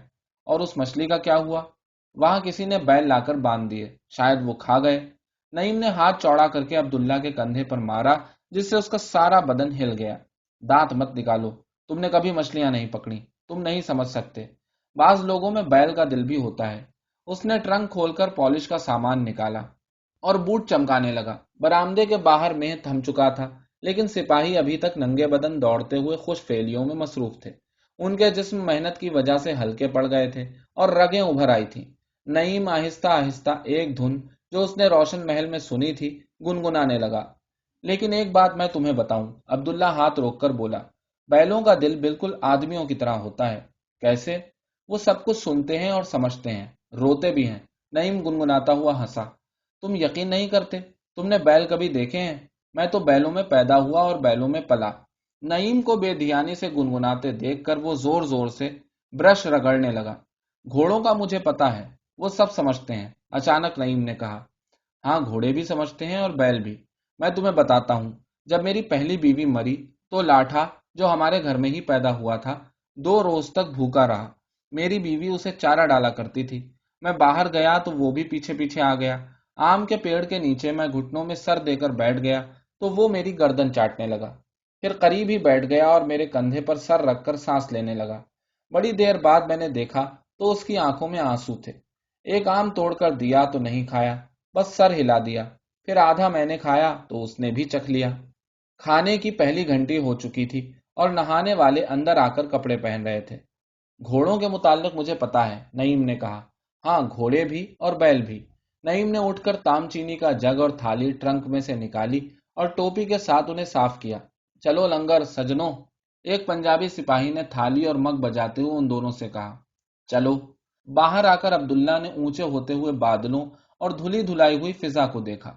اور اس مچھلی کا کیا ہوا؟ وہاں کسی نے بیل لا کر باندھ دیے، شاید وہ کھا گئے۔ نعیم نے ہاتھ چوڑا کر کے عبداللہ کے کندھے پر مارا، جس سے اس کا سارا بدن ہل گیا۔ دانت مت نکالو، تم نے کبھی مچھلیاں نہیں پکڑی، تم نہیں سمجھ سکتے۔ بعض لوگوں میں بیل کا دل بھی ہوتا ہے۔ اس نے ٹرنک کھول کر پالش کا سامان نکالا اور بوٹ چمکانے لگا۔ برآمدے کے باہر مہ تھم چکا تھا، لیکن سپاہی ابھی تک ننگے بدن دوڑتے ہوئے خوش فعلیوں میں مصروف تھے۔ ان کے جسم محنت کی وجہ سے ہلکے پڑ گئے تھے اور رگیں ابھر آئی تھیں۔ نعیم آہستہ آہستہ ایک دھن جو اس نے روشن محل میں سنی تھی گنگنانے لگا۔ لیکن ایک بات میں تمہیں بتاؤں، عبداللہ ہاتھ روک کر بولا، بیلوں کا دل بالکل آدمیوں کی طرح ہوتا ہے۔ کیسے؟ وہ سب کچھ سنتے ہیں اور سمجھتے ہیں، روتے بھی ہیں۔ نعیم گنگناتا ہوا ہنسا۔ تم یقین نہیں کرتے؟ تم نے بیل کبھی دیکھے ہیں؟ میں تو بیلوں میں پیدا ہوا اور بیلوں میں پلا۔ نعیم کو بے دھیانی سے گنگناتے دیکھ کر وہ زور زور سے برش رگڑنے لگا۔ گھوڑوں کا مجھے پتا ہے، وہ سب سمجھتے ہیں، اچانک نعیم نے کہا۔ ہاں، گھوڑے بھی سمجھتے ہیں اور بیل بھی۔ میں تمہیں بتاتا ہوں، جب میری پہلی بیوی مری تو لاٹھا جو ہمارے گھر میں ہی پیدا ہوا تھا 2 روز تک بھوکا رہا۔ میری بیوی اسے چارہ ڈالا کرتی تھی۔ میں باہر گیا تو وہ بھی پیچھے پیچھے آ گیا۔ آم کے پیڑ کے نیچے میں گھٹنوں میں سر دے کر بیٹھ گیا تو وہ میری گردن چاٹنے لگا، پھر قریب ہی بیٹھ گیا اور میرے کندھے پر سر رکھ کر سانس لینے لگا۔ بڑی دیر بعد میں نے دیکھا تو اس کی آنکھوں میں آنسو تھے۔ ایک آم توڑ کر دیا تو نہیں کھایا، بس سر ہلا دیا۔ پھر آدھا میں نے کھایا تو اس نے بھی چکھ لیا۔ کھانے کی پہلی گھنٹی ہو چکی تھی اور نہانے والے اندر آ کر کپڑے پہن رہے تھے۔ گھوڑوں کے متعلق مجھے پتا ہے، نعیم نے کہا۔ ہاں، گھوڑے بھی اور بیل بھی۔ نعیم نے اٹھ کر تام چینی کا جگ اور تھالی ٹرنک میں سے نکالی اور ٹوپی کے ساتھ انہیں صاف کیا۔ چلو لنگر سجنوں، ایک پنجابی سپاہی نے تھالی اور مگ بجاتے ہوئے ان دونوں سے کہا۔ چلو۔ باہر آ کر عبداللہ نے اونچے ہوتے ہوئے بادلوں اور دھلی دھلائی ہوئی فضا کو دیکھا۔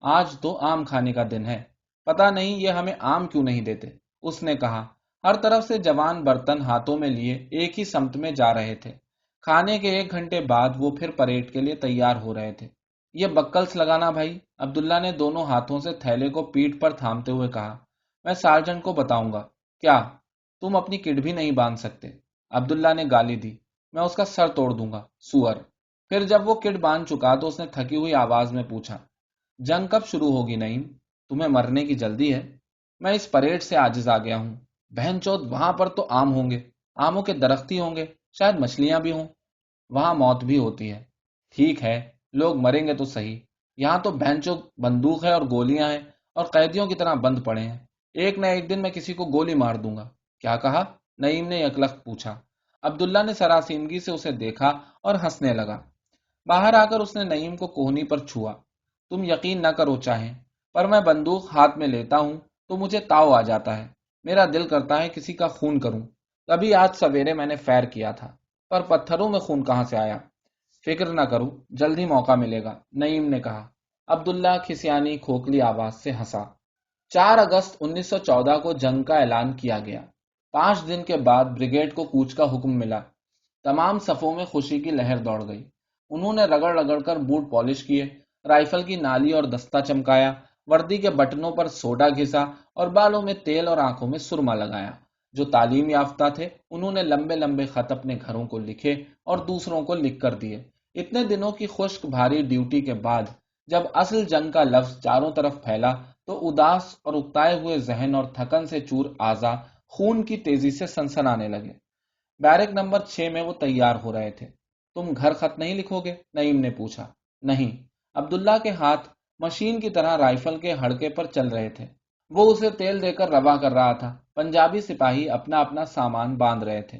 آج تو آم کھانے کا دن ہے، پتہ نہیں یہ ہمیں آم کیوں نہیں دیتے، اس نے کہا۔ ہر طرف سے جوان برتن ہاتھوں میں لیے ایک ہی سمت میں جا رہے تھے۔ کھانے کے 1 گھنٹے بعد وہ پھر پریڈ کے لیے تیار ہو رہے تھے۔ یہ بکلس لگانا بھائی، عبداللہ نے دونوں ہاتھوں سے تھیلے کو پیٹھ پر تھامتے ہوئے کہا۔ میں سارجنٹ کو بتاؤں گا۔ کیا؟ تم اپنی کٹ بھی نہیں باندھ سکتے؟ عبداللہ نے گالی دی۔ میں اس کا سر توڑ دوں گا، سور۔ پھر جب وہ کٹ باندھ چکا تو اس نے تھکی ہوئی آواز میں پوچھا، جنگ کب شروع ہوگی نعیم؟ تمہیں مرنے کی جلدی ہے؟ میں اس پریڈ سے عاجز آ گیا ہوں۔ بہن چود، وہاں پر تو آم ہوں گے، آموں کے درخت ہی ہوں گے، شاید مچھلیاں بھی ہوں۔ وہاں موت بھی ہوتی ہے۔ ٹھیک ہے، لوگ مریں گے تو صحیح، یہاں تو بہن چود بندوق ہے اور گولیاں ہیں اور قیدیوں کی طرح بند پڑے ہیں۔ ایک نہ ایک دن میں کسی کو گولی مار دوں گا۔ کیا کہا؟ نعیم نے یکلخت پوچھا۔ عبداللہ نے سراسیمگی سے اسے دیکھا اور ہنسنے لگا۔ باہر آ کر اس نے نعیم کو کوہنی پر چھوا۔ تم یقین نہ کرو چاہیں، پر میں بندوق ہاتھ میں لیتا ہوں تو مجھے تاؤ آ جاتا ہے، میرا دل کرتا ہے کسی کا خون کروں۔ ابھی آج سویرے میں نے فائر کیا تھا، پر پتھروں میں خون کہاں سے آیا؟ فکر نہ کرو، جلدی موقع ملے گا، نعیم نے کہا۔ عبداللہ کھسیانی کھوکھلی آواز سے ہنسا۔ 4 اگست 1914 کو جنگ کا اعلان کیا گیا۔ 5 دن کے بعد بریگیڈ کو کوچ کا حکم ملا۔ تمام صفوں میں خوشی کی لہر دوڑ گئی۔ انہوں نے رگڑ رگڑ کر بوٹ پالش کیے، رائفل کی نالی اور دستہ چمکایا، وردی کے بٹنوں پر سوڈا گھسا اور بالوں میں تیل اور آنکھوں میں سرما لگایا۔ جو تعلیم یافتہ تھے انہوں نے لمبے لمبے خط اپنے گھروں کو لکھے اور دوسروں کو لکھ کر دیے۔ اتنے دنوں کی خشک بھاری ڈیوٹی کے بعد جب اصل جنگ کا لفظ چاروں طرف پھیلا تو اداس اور اکتائے ہوئے ذہن اور تھکن سے چور اعضا خون کی تیزی سے سنسنانے لگے۔ بیرک نمبر 6 میں وہ تیار ہو رہے تھے۔ تم گھر خط نہیں لکھو گے؟ نعیم نے پوچھا۔ نہیں۔ عبداللہ کے ہاتھ مشین کی طرح رائفل کے ہڑکے پر چل رہے تھے۔ وہ اسے تیل دے کر روا کر رہا تھا۔ پنجابی سپاہی اپنا اپنا سامان باندھ رہے تھے۔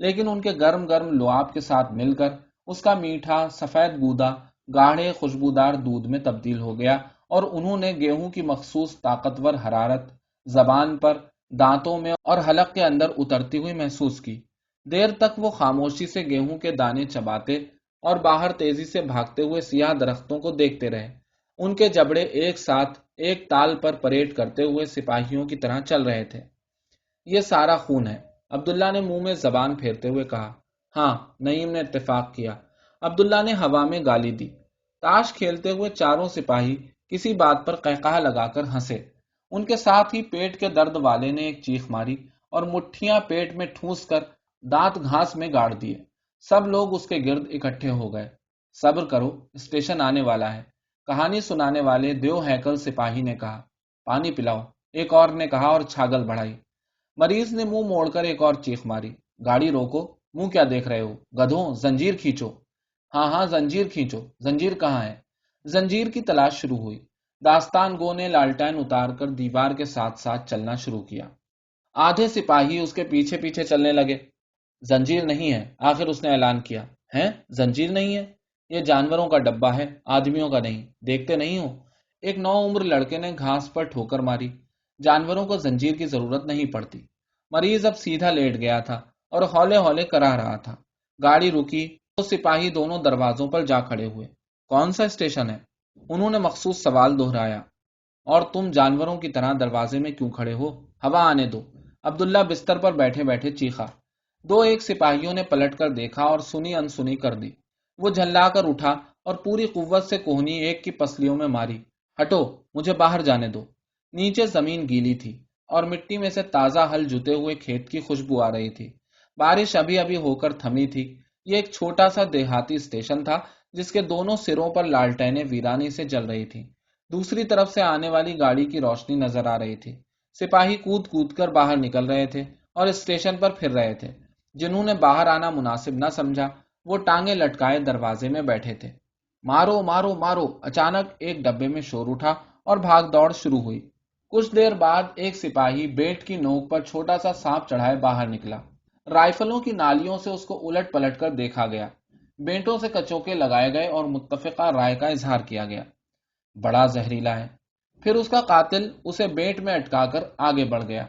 لیکن ان کے گرم گرم لعاب کے ساتھ مل کر اس کا میٹھا سفید گودا گاڑھے خوشبودار دودھ میں تبدیل ہو گیا، اور انہوں نے گیہوں کی مخصوص طاقتور حرارت زبان پر، دانتوں میں اور حلق کے اندر اترتی ہوئی محسوس کی۔ دیر تک وہ خاموشی سے گیہوں کے دانے چباتے اور باہر تیزی سے بھاگتے ہوئے سیاہ درختوں کو دیکھتے رہے۔ ان کے جبڑے ایک ساتھ ایک تال پر پریڈ کرتے ہوئے سپاہیوں کی طرح چل رہے تھے۔ یہ سارا خون ہے، عبداللہ نے منہ میں زبان پھیرتے ہوئے کہا۔ ہاں، نعیم نے اتفاق کیا۔ عبداللہ نے ہوا میں گالی دی۔ تاش کھیلتے ہوئے چاروں سپاہی کسی بات پر قہقہہ لگا کر ہنسے۔ ان کے ساتھ ہی پیٹ کے درد والے نے ایک چیخ ماری اور مٹھیاں پیٹ میں ٹھونس کر دانت گھاس میں گاڑ دیے۔ سب لوگ اس کے گرد اکٹھے ہو گئے۔ صبر کرو، اسٹیشن آنے والا ہے، کہانی سنانے والے دیو ہیکل سپاہی نے کہا۔ پانی پلاؤ، ایک اور نے کہا اور چھاگل بڑھائی۔ مریض نے منہ موڑ کر ایک اور چیخ ماری۔ گاڑی روکو، منہ کیا دیکھ رہے ہو، گدھوں، زنجیر کھینچو۔ ہاں ہاں، زنجیر کھینچو، زنجیر کہاں ہے؟ زنجیر کی تلاش شروع ہوئی۔ داستان گو نے لالٹین اتار کر دیوار کے ساتھ ساتھ چلنا شروع کیا۔ آدھے سپاہی اس کے پیچھے پیچھے چلنے لگے۔ زنجیر نہیں ہے، آخر اس نے اعلان کیا۔ ہیں؟ زنجیر نہیں ہے؟ یہ جانوروں کا ڈبہ ہے، آدمیوں کا نہیں، دیکھتے نہیں ہو؟ ایک نو عمر لڑکے نے گھاس پر ٹھوکر ماری۔ جانوروں کو زنجیر کی ضرورت نہیں پڑتی۔ مریض اب سیدھا لیٹ گیا تھا اور ہولے ہولے کرا رہا تھا۔ گاڑی رکی تو سپاہی دونوں دروازوں پر جا کھڑے ہوئے۔ کون سا اسٹیشن ہے؟ انہوں نے مخصوص سوال دہرایا۔ اور تم جانوروں کی طرح دروازے میں کیوں کھڑے ہو؟ ہوا آنے دو، عبداللہ بستر پر بیٹھے بیٹھے چیخا۔ دو ایک سپاہیوں نے پلٹ کر دیکھا اور سنی انسنی کر دی۔ وہ جھلا کر اٹھا اور پوری قوت سے کوہنی ایک کی پسلیوں میں ماری۔ ہٹو، مجھے باہر جانے دو۔ نیچے زمین گیلی تھی اور مٹی میں سے تازہ ہل جتے ہوئے کھیت کی خوشبو آ رہی تھی۔ بارش ابھی ابھی ہو کر تھمی تھی۔ یہ ایک چھوٹا سا دیہاتی اسٹیشن تھا جس کے دونوں سروں پر لالٹینیں ویرانی سے جل رہی تھی۔ دوسری طرف سے آنے والی گاڑی کی روشنی نظر آ رہی تھی۔ سپاہی کود کود کر باہر نکل رہے تھے اور اسٹیشن پر پھر رہے تھے۔ جنہوں نے باہر آنا مناسب نہ سمجھا وہ ٹانگیں لٹکائے دروازے میں بیٹھے تھے۔ مارو مارو مارو! اچانک ایک ڈبے میں شور اٹھا اور بھاگ دوڑ شروع ہوئی۔ کچھ دیر بعد ایک سپاہی بیٹ کی نوک پر چھوٹا سا سانپ چڑھائے باہر نکلا۔ رائفلوں کی نالیوں سے اس کو الٹ پلٹ کر دیکھا گیا۔ بینٹوں سے کچوکے لگائے گئے اور متفقہ رائے کا اظہار کیا گیا۔ بڑا زہریلا ہے۔ پھر اس کا قاتل اسے بیٹ میں اٹکا کر آگے بڑھ گیا۔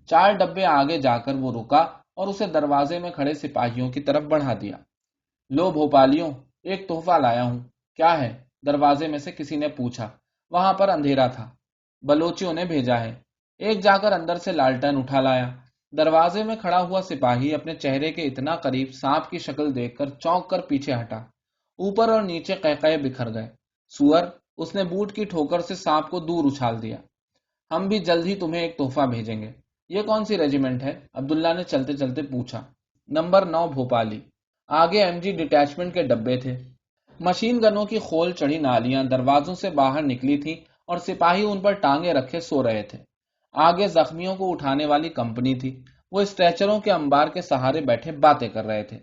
4 ڈبے آگے جا کر وہ رکا اور اسے دروازے میں کھڑے سپاہیوں کی طرف بڑھا دیا۔ لو بھوپالیوں، ایک تحفہ لایا ہوں۔ کیا ہے؟ دروازے میں سے کسی نے پوچھا۔ وہاں پر اندھیرا تھا۔ بلوچیوں نے بھیجا ہے۔ ایک جا کر اندر سے لالٹین اٹھا لایا۔ دروازے میں کھڑا ہوا سپاہی اپنے چہرے کے اتنا قریب سانپ کی شکل دیکھ کر چونک کر پیچھے ہٹا۔ اوپر اور نیچے قہقہے بکھر گئے۔ سور! اس نے بوٹ کی ٹھوکر سے سانپ کو دور اچھال دیا۔ ہم بھی جلد ہی تمہیں ایک تحفہ بھیجیں گے۔ یہ کون سی ریجیمنٹ ہے؟ عبداللہ نے چلتے چلتے پوچھا۔ نمبر 9 بھوپالی۔ آگے ایم جی ڈیٹیچمنٹ کے ڈبے تھے۔ مشین گنوں کی خول چڑھی نالیاں دروازوں سے باہر نکلی تھی اور سپاہی ان پر ٹانگیں رکھے سو رہے تھے۔ آگے زخمیوں کو اٹھانے والی کمپنی تھی۔ وہ اسٹریچروں کے انبار کے سہارے بیٹھے باتیں کر رہے تھے۔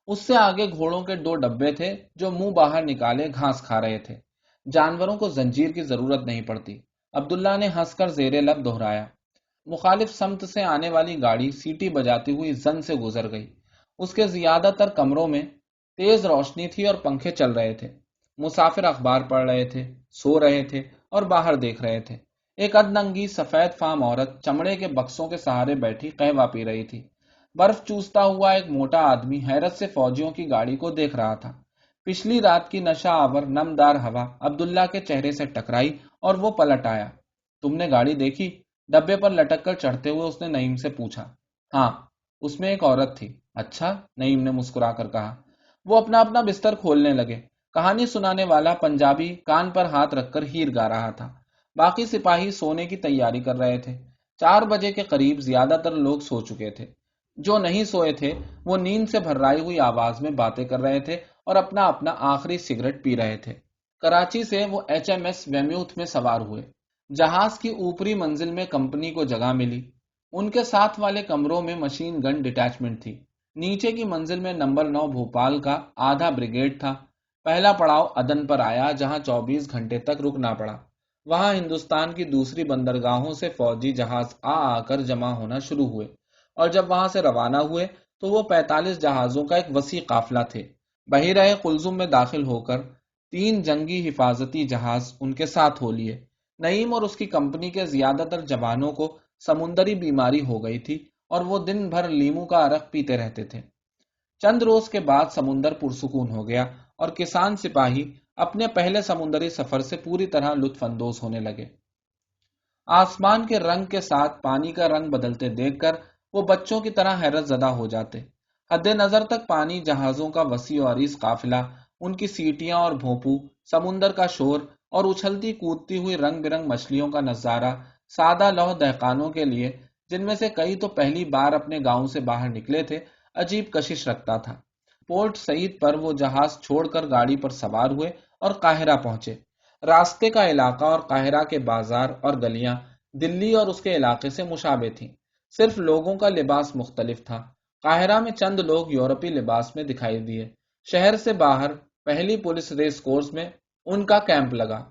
اس سے آگے گھوڑوں کے 2 ڈبے تھے جو منہ باہر نکالے گھاس کھا رہے تھے۔ جانوروں کو زنجیر کی ضرورت نہیں پڑتی، عبداللہ نے ہنس کر زیر لب دہرایا۔ مخالف سمت سے آنے والی گاڑی سیٹی بجاتی ہوئی زن سے گزر گئی۔ اس کے زیادہ تر کمروں میں تیز روشنی تھی اور پنکھے چل رہے تھے۔ مسافر اخبار پڑھ رہے تھے، سو رہے تھے اور باہر دیکھ رہے تھے۔ ایک ادننگی سفید فام عورت چمڑے کے بکسوں کے سہارے بیٹھی قہوہ پی رہی تھی۔ برف چوستا ہوا ایک موٹا آدمی حیرت سے فوجیوں کی گاڑی کو دیکھ رہا تھا۔ پچھلی رات کی نشہ آور نمدار ہوا عبداللہ کے چہرے سے ٹکرائی اور وہ پلٹ آیا۔ تم نے گاڑی دیکھی؟ ڈبے پر لٹک کر چڑھتے ہوئے اس نے نعیم سے پوچھا۔ ہاں، اس میں ایک عورت تھی۔ اچھا، نعیم نے مسکرا کر کہا۔ وہ اپنا اپنا بستر کھولنے لگے۔ کہانی سنانے والا پنجابی کان پر ہاتھ رکھ کر ہیر گا رہا تھا۔ باقی سپاہی سونے کی تیاری کر رہے تھے۔ 4 بجے کے قریب زیادہ تر لوگ سو چکے تھے۔ جو نہیں سوئے تھے وہ نیند سے بھرائی ہوئی آواز میں باتیں کر رہے تھے اور اپنا اپنا آخری سگریٹ پی رہے تھے۔ کراچی سے وہ ایچ ایم ایس ویمیوتھ میں سوار ہوئے۔ جہاز کی اوپری منزل میں کمپنی کو جگہ ملی۔ ان کے ساتھ والے کمروں میں مشین گن ڈیٹیچمنٹ تھی۔ نیچے کی منزل میں نمبر 9 بھوپال کا آدھا بریگیڈ تھا۔ پہلا پڑاؤ عدن پر آیا جہاں 24 گھنٹے تک رکنا پڑا۔ وہاں ہندوستان کی دوسری بندرگاہوں سے فوجی جہاز آ کر جمع ہونا شروع ہوئے، اور جب وہاں سے روانہ ہوئے تو وہ 45 جہازوں کا ایک وسیع قافلہ تھے۔ بحیرہ قلزم میں داخل ہو کر 3 جنگی حفاظتی جہاز ان کے ساتھ ہو لیے۔ نعیم اور اس کی کمپنی کے زیادہ تر جوانوں کو سمندری بیماری ہو گئی تھی اور وہ دن بھر لیمو کا عرق پیتے رہتے تھے۔ چند روز کے بعد سمندر پرسکون ہو گیا اور کسان سپاہی اپنے پہلے سمندری سفر سے پوری طرح لطف اندوز ہونے لگے۔ آسمان کے رنگ کے ساتھ پانی کا رنگ بدلتے دیکھ کر وہ بچوں کی طرح حیرت زدہ ہو جاتے۔ حد نظر تک پانی جہازوں کا وسیع و عریض قافلہ، ان کی سیٹیاں اور بھونپو، سمندر کا شور اور اچھلتی کودتی ہوئی رنگ برنگ مچھلیوں کا نظارہ سادہ لوح دہقانوں کے لیے، جن میں سے کئی تو پہلی بار اپنے گاؤں سے باہر نکلے تھے، عجیب کشش رکھتا تھا۔ پورٹ سعید پر وہ جہاز چھوڑ کر گاڑی پر سوار ہوئے اور قاہرہ پہنچے۔ راستے کا علاقہ اور قاہرہ کے بازار اور گلیاں دلی اور اس کے علاقے سے مشابہ تھیں، صرف لوگوں کا لباس مختلف تھا۔ قاہرہ میں چند لوگ یورپی لباس میں دکھائی دیے۔ شہر سے باہر پہلی پولیس ریس کورس میں ان کا کیمپ لگا۔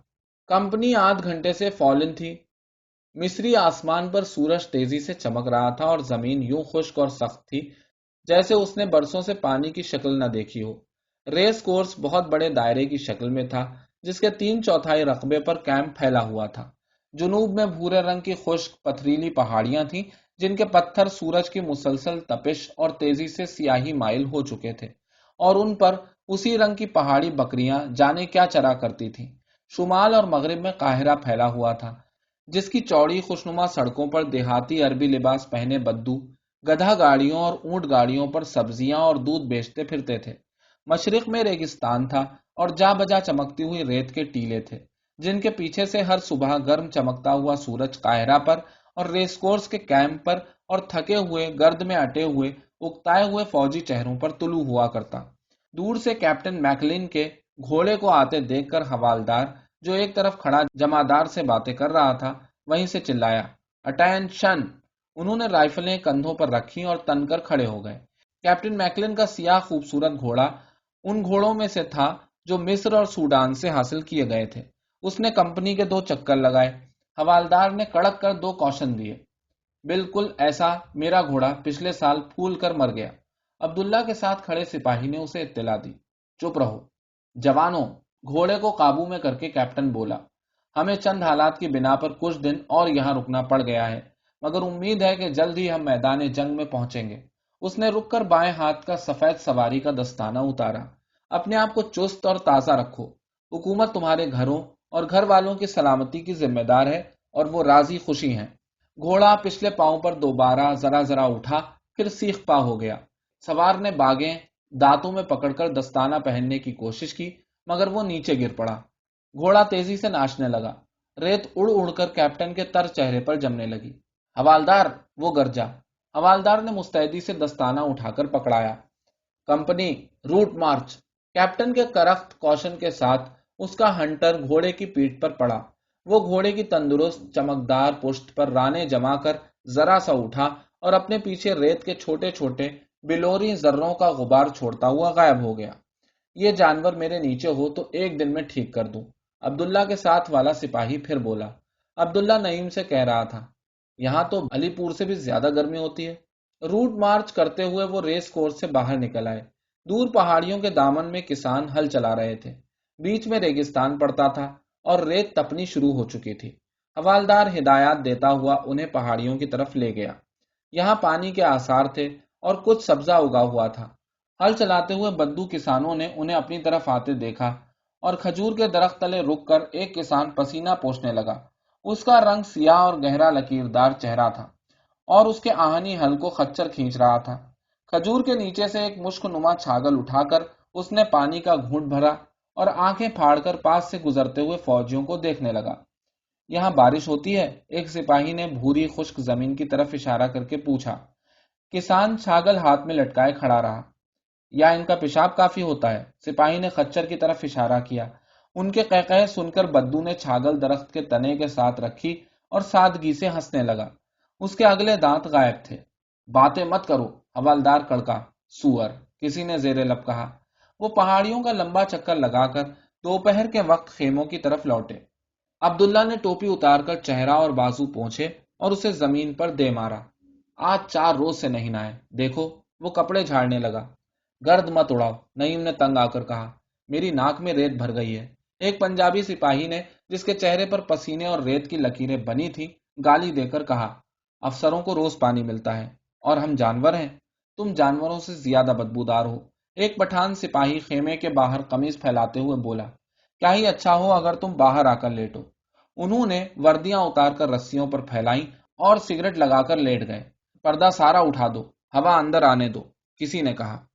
کمپنی آدھ گھنٹے سے فالن تھی۔ مصری آسمان پر سورج تیزی سے چمک رہا تھا اور زمین یوں خشک اور سخت تھی جیسے اس نے برسوں سے پانی کی شکل نہ دیکھی ہو۔ ریس کورس بہت بڑے دائرے کی شکل میں تھا، جس کے 3/4 رقبے پر کیمپ پھیلا ہوا تھا۔ جنوب میں بھورے رنگ کی خشک پتھریلی پہاڑیاں تھیں، جن کے پتھر سورج کی مسلسل تپش اور تیزی سے سیاہی مائل ہو چکے تھے، اور ان پر اسی رنگ کی پہاڑی بکریاں جانے کیا چرا کرتی تھیں۔ شمال اور مغرب میں قاہرہ پھیلا ہوا تھا، جس کی چوڑی خوشنما سڑکوں پر دیہاتی عربی لباس پہنے بدو گدھا گاڑیوں اور اونٹ گاڑیوں پر سبزیاں اور دودھ بیچتے پھرتے تھے۔ مشرق میں ریگستان تھا اور جا بجا چمکتی ہوئی ریت کے ٹیلے تھے، جن کے پیچھے سے ہر صبح گرم چمکتا ہوا سورج قاہرہ پر اور ریس کورس کے کیمپ پر اور تھکے ہوئے گرد میں اٹے ہوئے اکتائے ہوئے فوجی چہروں پر طلوع ہوا کرتا۔ دور سے کیپٹن میکلین کے گھوڑے کو آتے دیکھ کر حوالدار، جو ایک طرف کھڑا جمعدار سے باتیں کر رہا تھا، وہیں سے چلایا، اٹینشن! انہوں نے رائفلیں کندھوں پر رکھی اور تن کر کھڑے ہو گئے۔ کیپٹن میکلن کا سیاہ خوبصورت گھوڑا ان گھوڑوں میں سے تھا جو مصر اور سوڈان سے حاصل کیے گئے تھے۔ اس نے کمپنی کے 2 چکر لگائے۔ حوالدار نے کڑک کر 2 کوشن دیے۔ بالکل ایسا میرا گھوڑا پچھلے سال پھول کر مر گیا۔ عبداللہ کے ساتھ کھڑے سپاہی نے اسے اطلاع دی۔ چپ رہو جوانوں! گھوڑے کو قابو میں کر کے کیپٹن بولا، ہمیں چند حالات کی بنا پر کچھ دن اور یہاں رکنا پڑ گیا ہے، مگر امید ہے کہ جلد ہی ہم میدان جنگ میں پہنچیں گے۔ اس نے رک کر بائیں ہاتھ کا سفید سواری کا دستانہ اتارا۔ اپنے آپ کو چست اور تازہ رکھو۔ حکومت تمہارے گھروں اور گھر والوں کی سلامتی کی ذمہ دار ہے اور وہ راضی خوشی ہیں۔ گھوڑا پچھلے پاؤں پر دوبارہ ذرا ذرا اٹھا، پھر سیخ پا ہو گیا۔ سوار نے باگیں دانتوں میں پکڑ کر دستانہ پہننے کی کوشش کی، مگر وہ نیچے گر پڑا۔ گھوڑا تیزی سے ناچنے لگا۔ ریت اڑ اڑ کر کیپٹن کے تر چہرے پر جمنے لگی۔ حوالدار! وہ گرجا۔ حوالدار نے مستعدی سے دستانہ اٹھا کر پکڑایا۔ Company route march! کیپٹن کے کرخت کوشن کے ساتھ اس کا ہنٹر گھوڑے کی پیٹھ پر پڑا۔ وہ گھوڑے کی تندرست چمکدار پشت پر رانے جما کر ذرا سا اٹھا اور اپنے پیچھے ریت کے چھوٹے چھوٹے بلوری ذروں کا غبار چھوڑتا ہوا غائب ہو گیا۔ یہ جانور میرے نیچے ہو تو ایک دن میں ٹھیک کر دوں، عبداللہ کے ساتھ والا سپاہی پھر بولا۔ عبداللہ نعیم سے کہہ رہا تھا، یہاں تو علی پور سے بھی زیادہ گرمی ہوتی ہے۔ روٹ مارچ کرتے ہوئے وہ ریس کورس سے باہر نکل آئے۔ دور پہاڑیوں کے دامن میں کسان ہل چلا رہے تھے۔ بیچ میں ریگستان پڑتا تھا اور ریت تپنی شروع ہو چکی تھی۔ حوالدار ہدایات دیتا ہوا انہیں پہاڑیوں کی طرف لے گیا۔ یہاں پانی کے آثار تھے اور کچھ سبزہ اگا ہوا تھا۔ ہل چلاتے ہوئے بدو کسانوں نے انہیں اپنی طرف آتے دیکھا اور کھجور کے درخت تلے رک کر ایک کسان پسینہ پوچھنے لگا۔ اس کا رنگ سیاہ اور گہرا لکیردار چہرہ تھا اور اس کے آہنی ہل کو خچر کھینچ رہا تھا۔ کھجور کے نیچے سے ایک مشک نما چھاگل اٹھا کر اس نے پانی کا گھونٹ بھرا اور آنکھیں پھاڑ کر پاس سے گزرتے ہوئے فوجیوں کو دیکھنے لگا۔ یہاں بارش ہوتی ہے؟ ایک سپاہی نے بھوری خشک زمین کی طرف اشارہ کر کے پوچھا۔ کسان چھاگل ہاتھ میں لٹکائے کھڑا رہا۔ یا ان کا پیشاب کافی ہوتا ہے؟ سپاہی نے خچر کی طرف اشارہ کیا۔ ان کے قہقہے سن کر بدو نے چھاگل درخت کے تنے کے ساتھ رکھی اور سادگی سے ہنسنے لگا۔ اس کے اگلے دانت غائب تھے۔ باتیں مت کرو، حوالدار کڑکا۔ سور! کسی نے زیر لب کہا۔ وہ پہاڑیوں کا لمبا چکر لگا کر دوپہر کے وقت خیموں کی طرف لوٹے۔ عبداللہ نے ٹوپی اتار کر چہرہ اور بازو پونچھے اور اسے زمین پر دے مارا۔ آج 4 روز سے نہیں نہائے، دیکھو وہ کپڑے جھاڑنے لگا۔ گرد مت اڑاؤ، نعیم نے تنگ آ کر کہا، میری ناک میں ریت بھر گئی ہے۔ ایک پنجابی سپاہی نے، جس کے چہرے پر پسینے اور ریت کی لکیریں بنی تھی، گالی دے کر کہا، افسروں کو روز پانی ملتا ہے اور ہم جانور ہیں، تم جانوروں سے زیادہ بدبودار ہو۔ ایک پٹھان سپاہی خیمے کے باہر قمیض پھیلاتے ہوئے بولا، کیا ہی اچھا ہو اگر تم باہر آ کر لیٹو۔ انہوں نے وردیاں اتار کر رسیوں پر پھیلائیں اور سگریٹ لگا کر لیٹ گئے۔ پردہ سارا اٹھا دو، ہوا اندر آنے دو، کسی نے کہا۔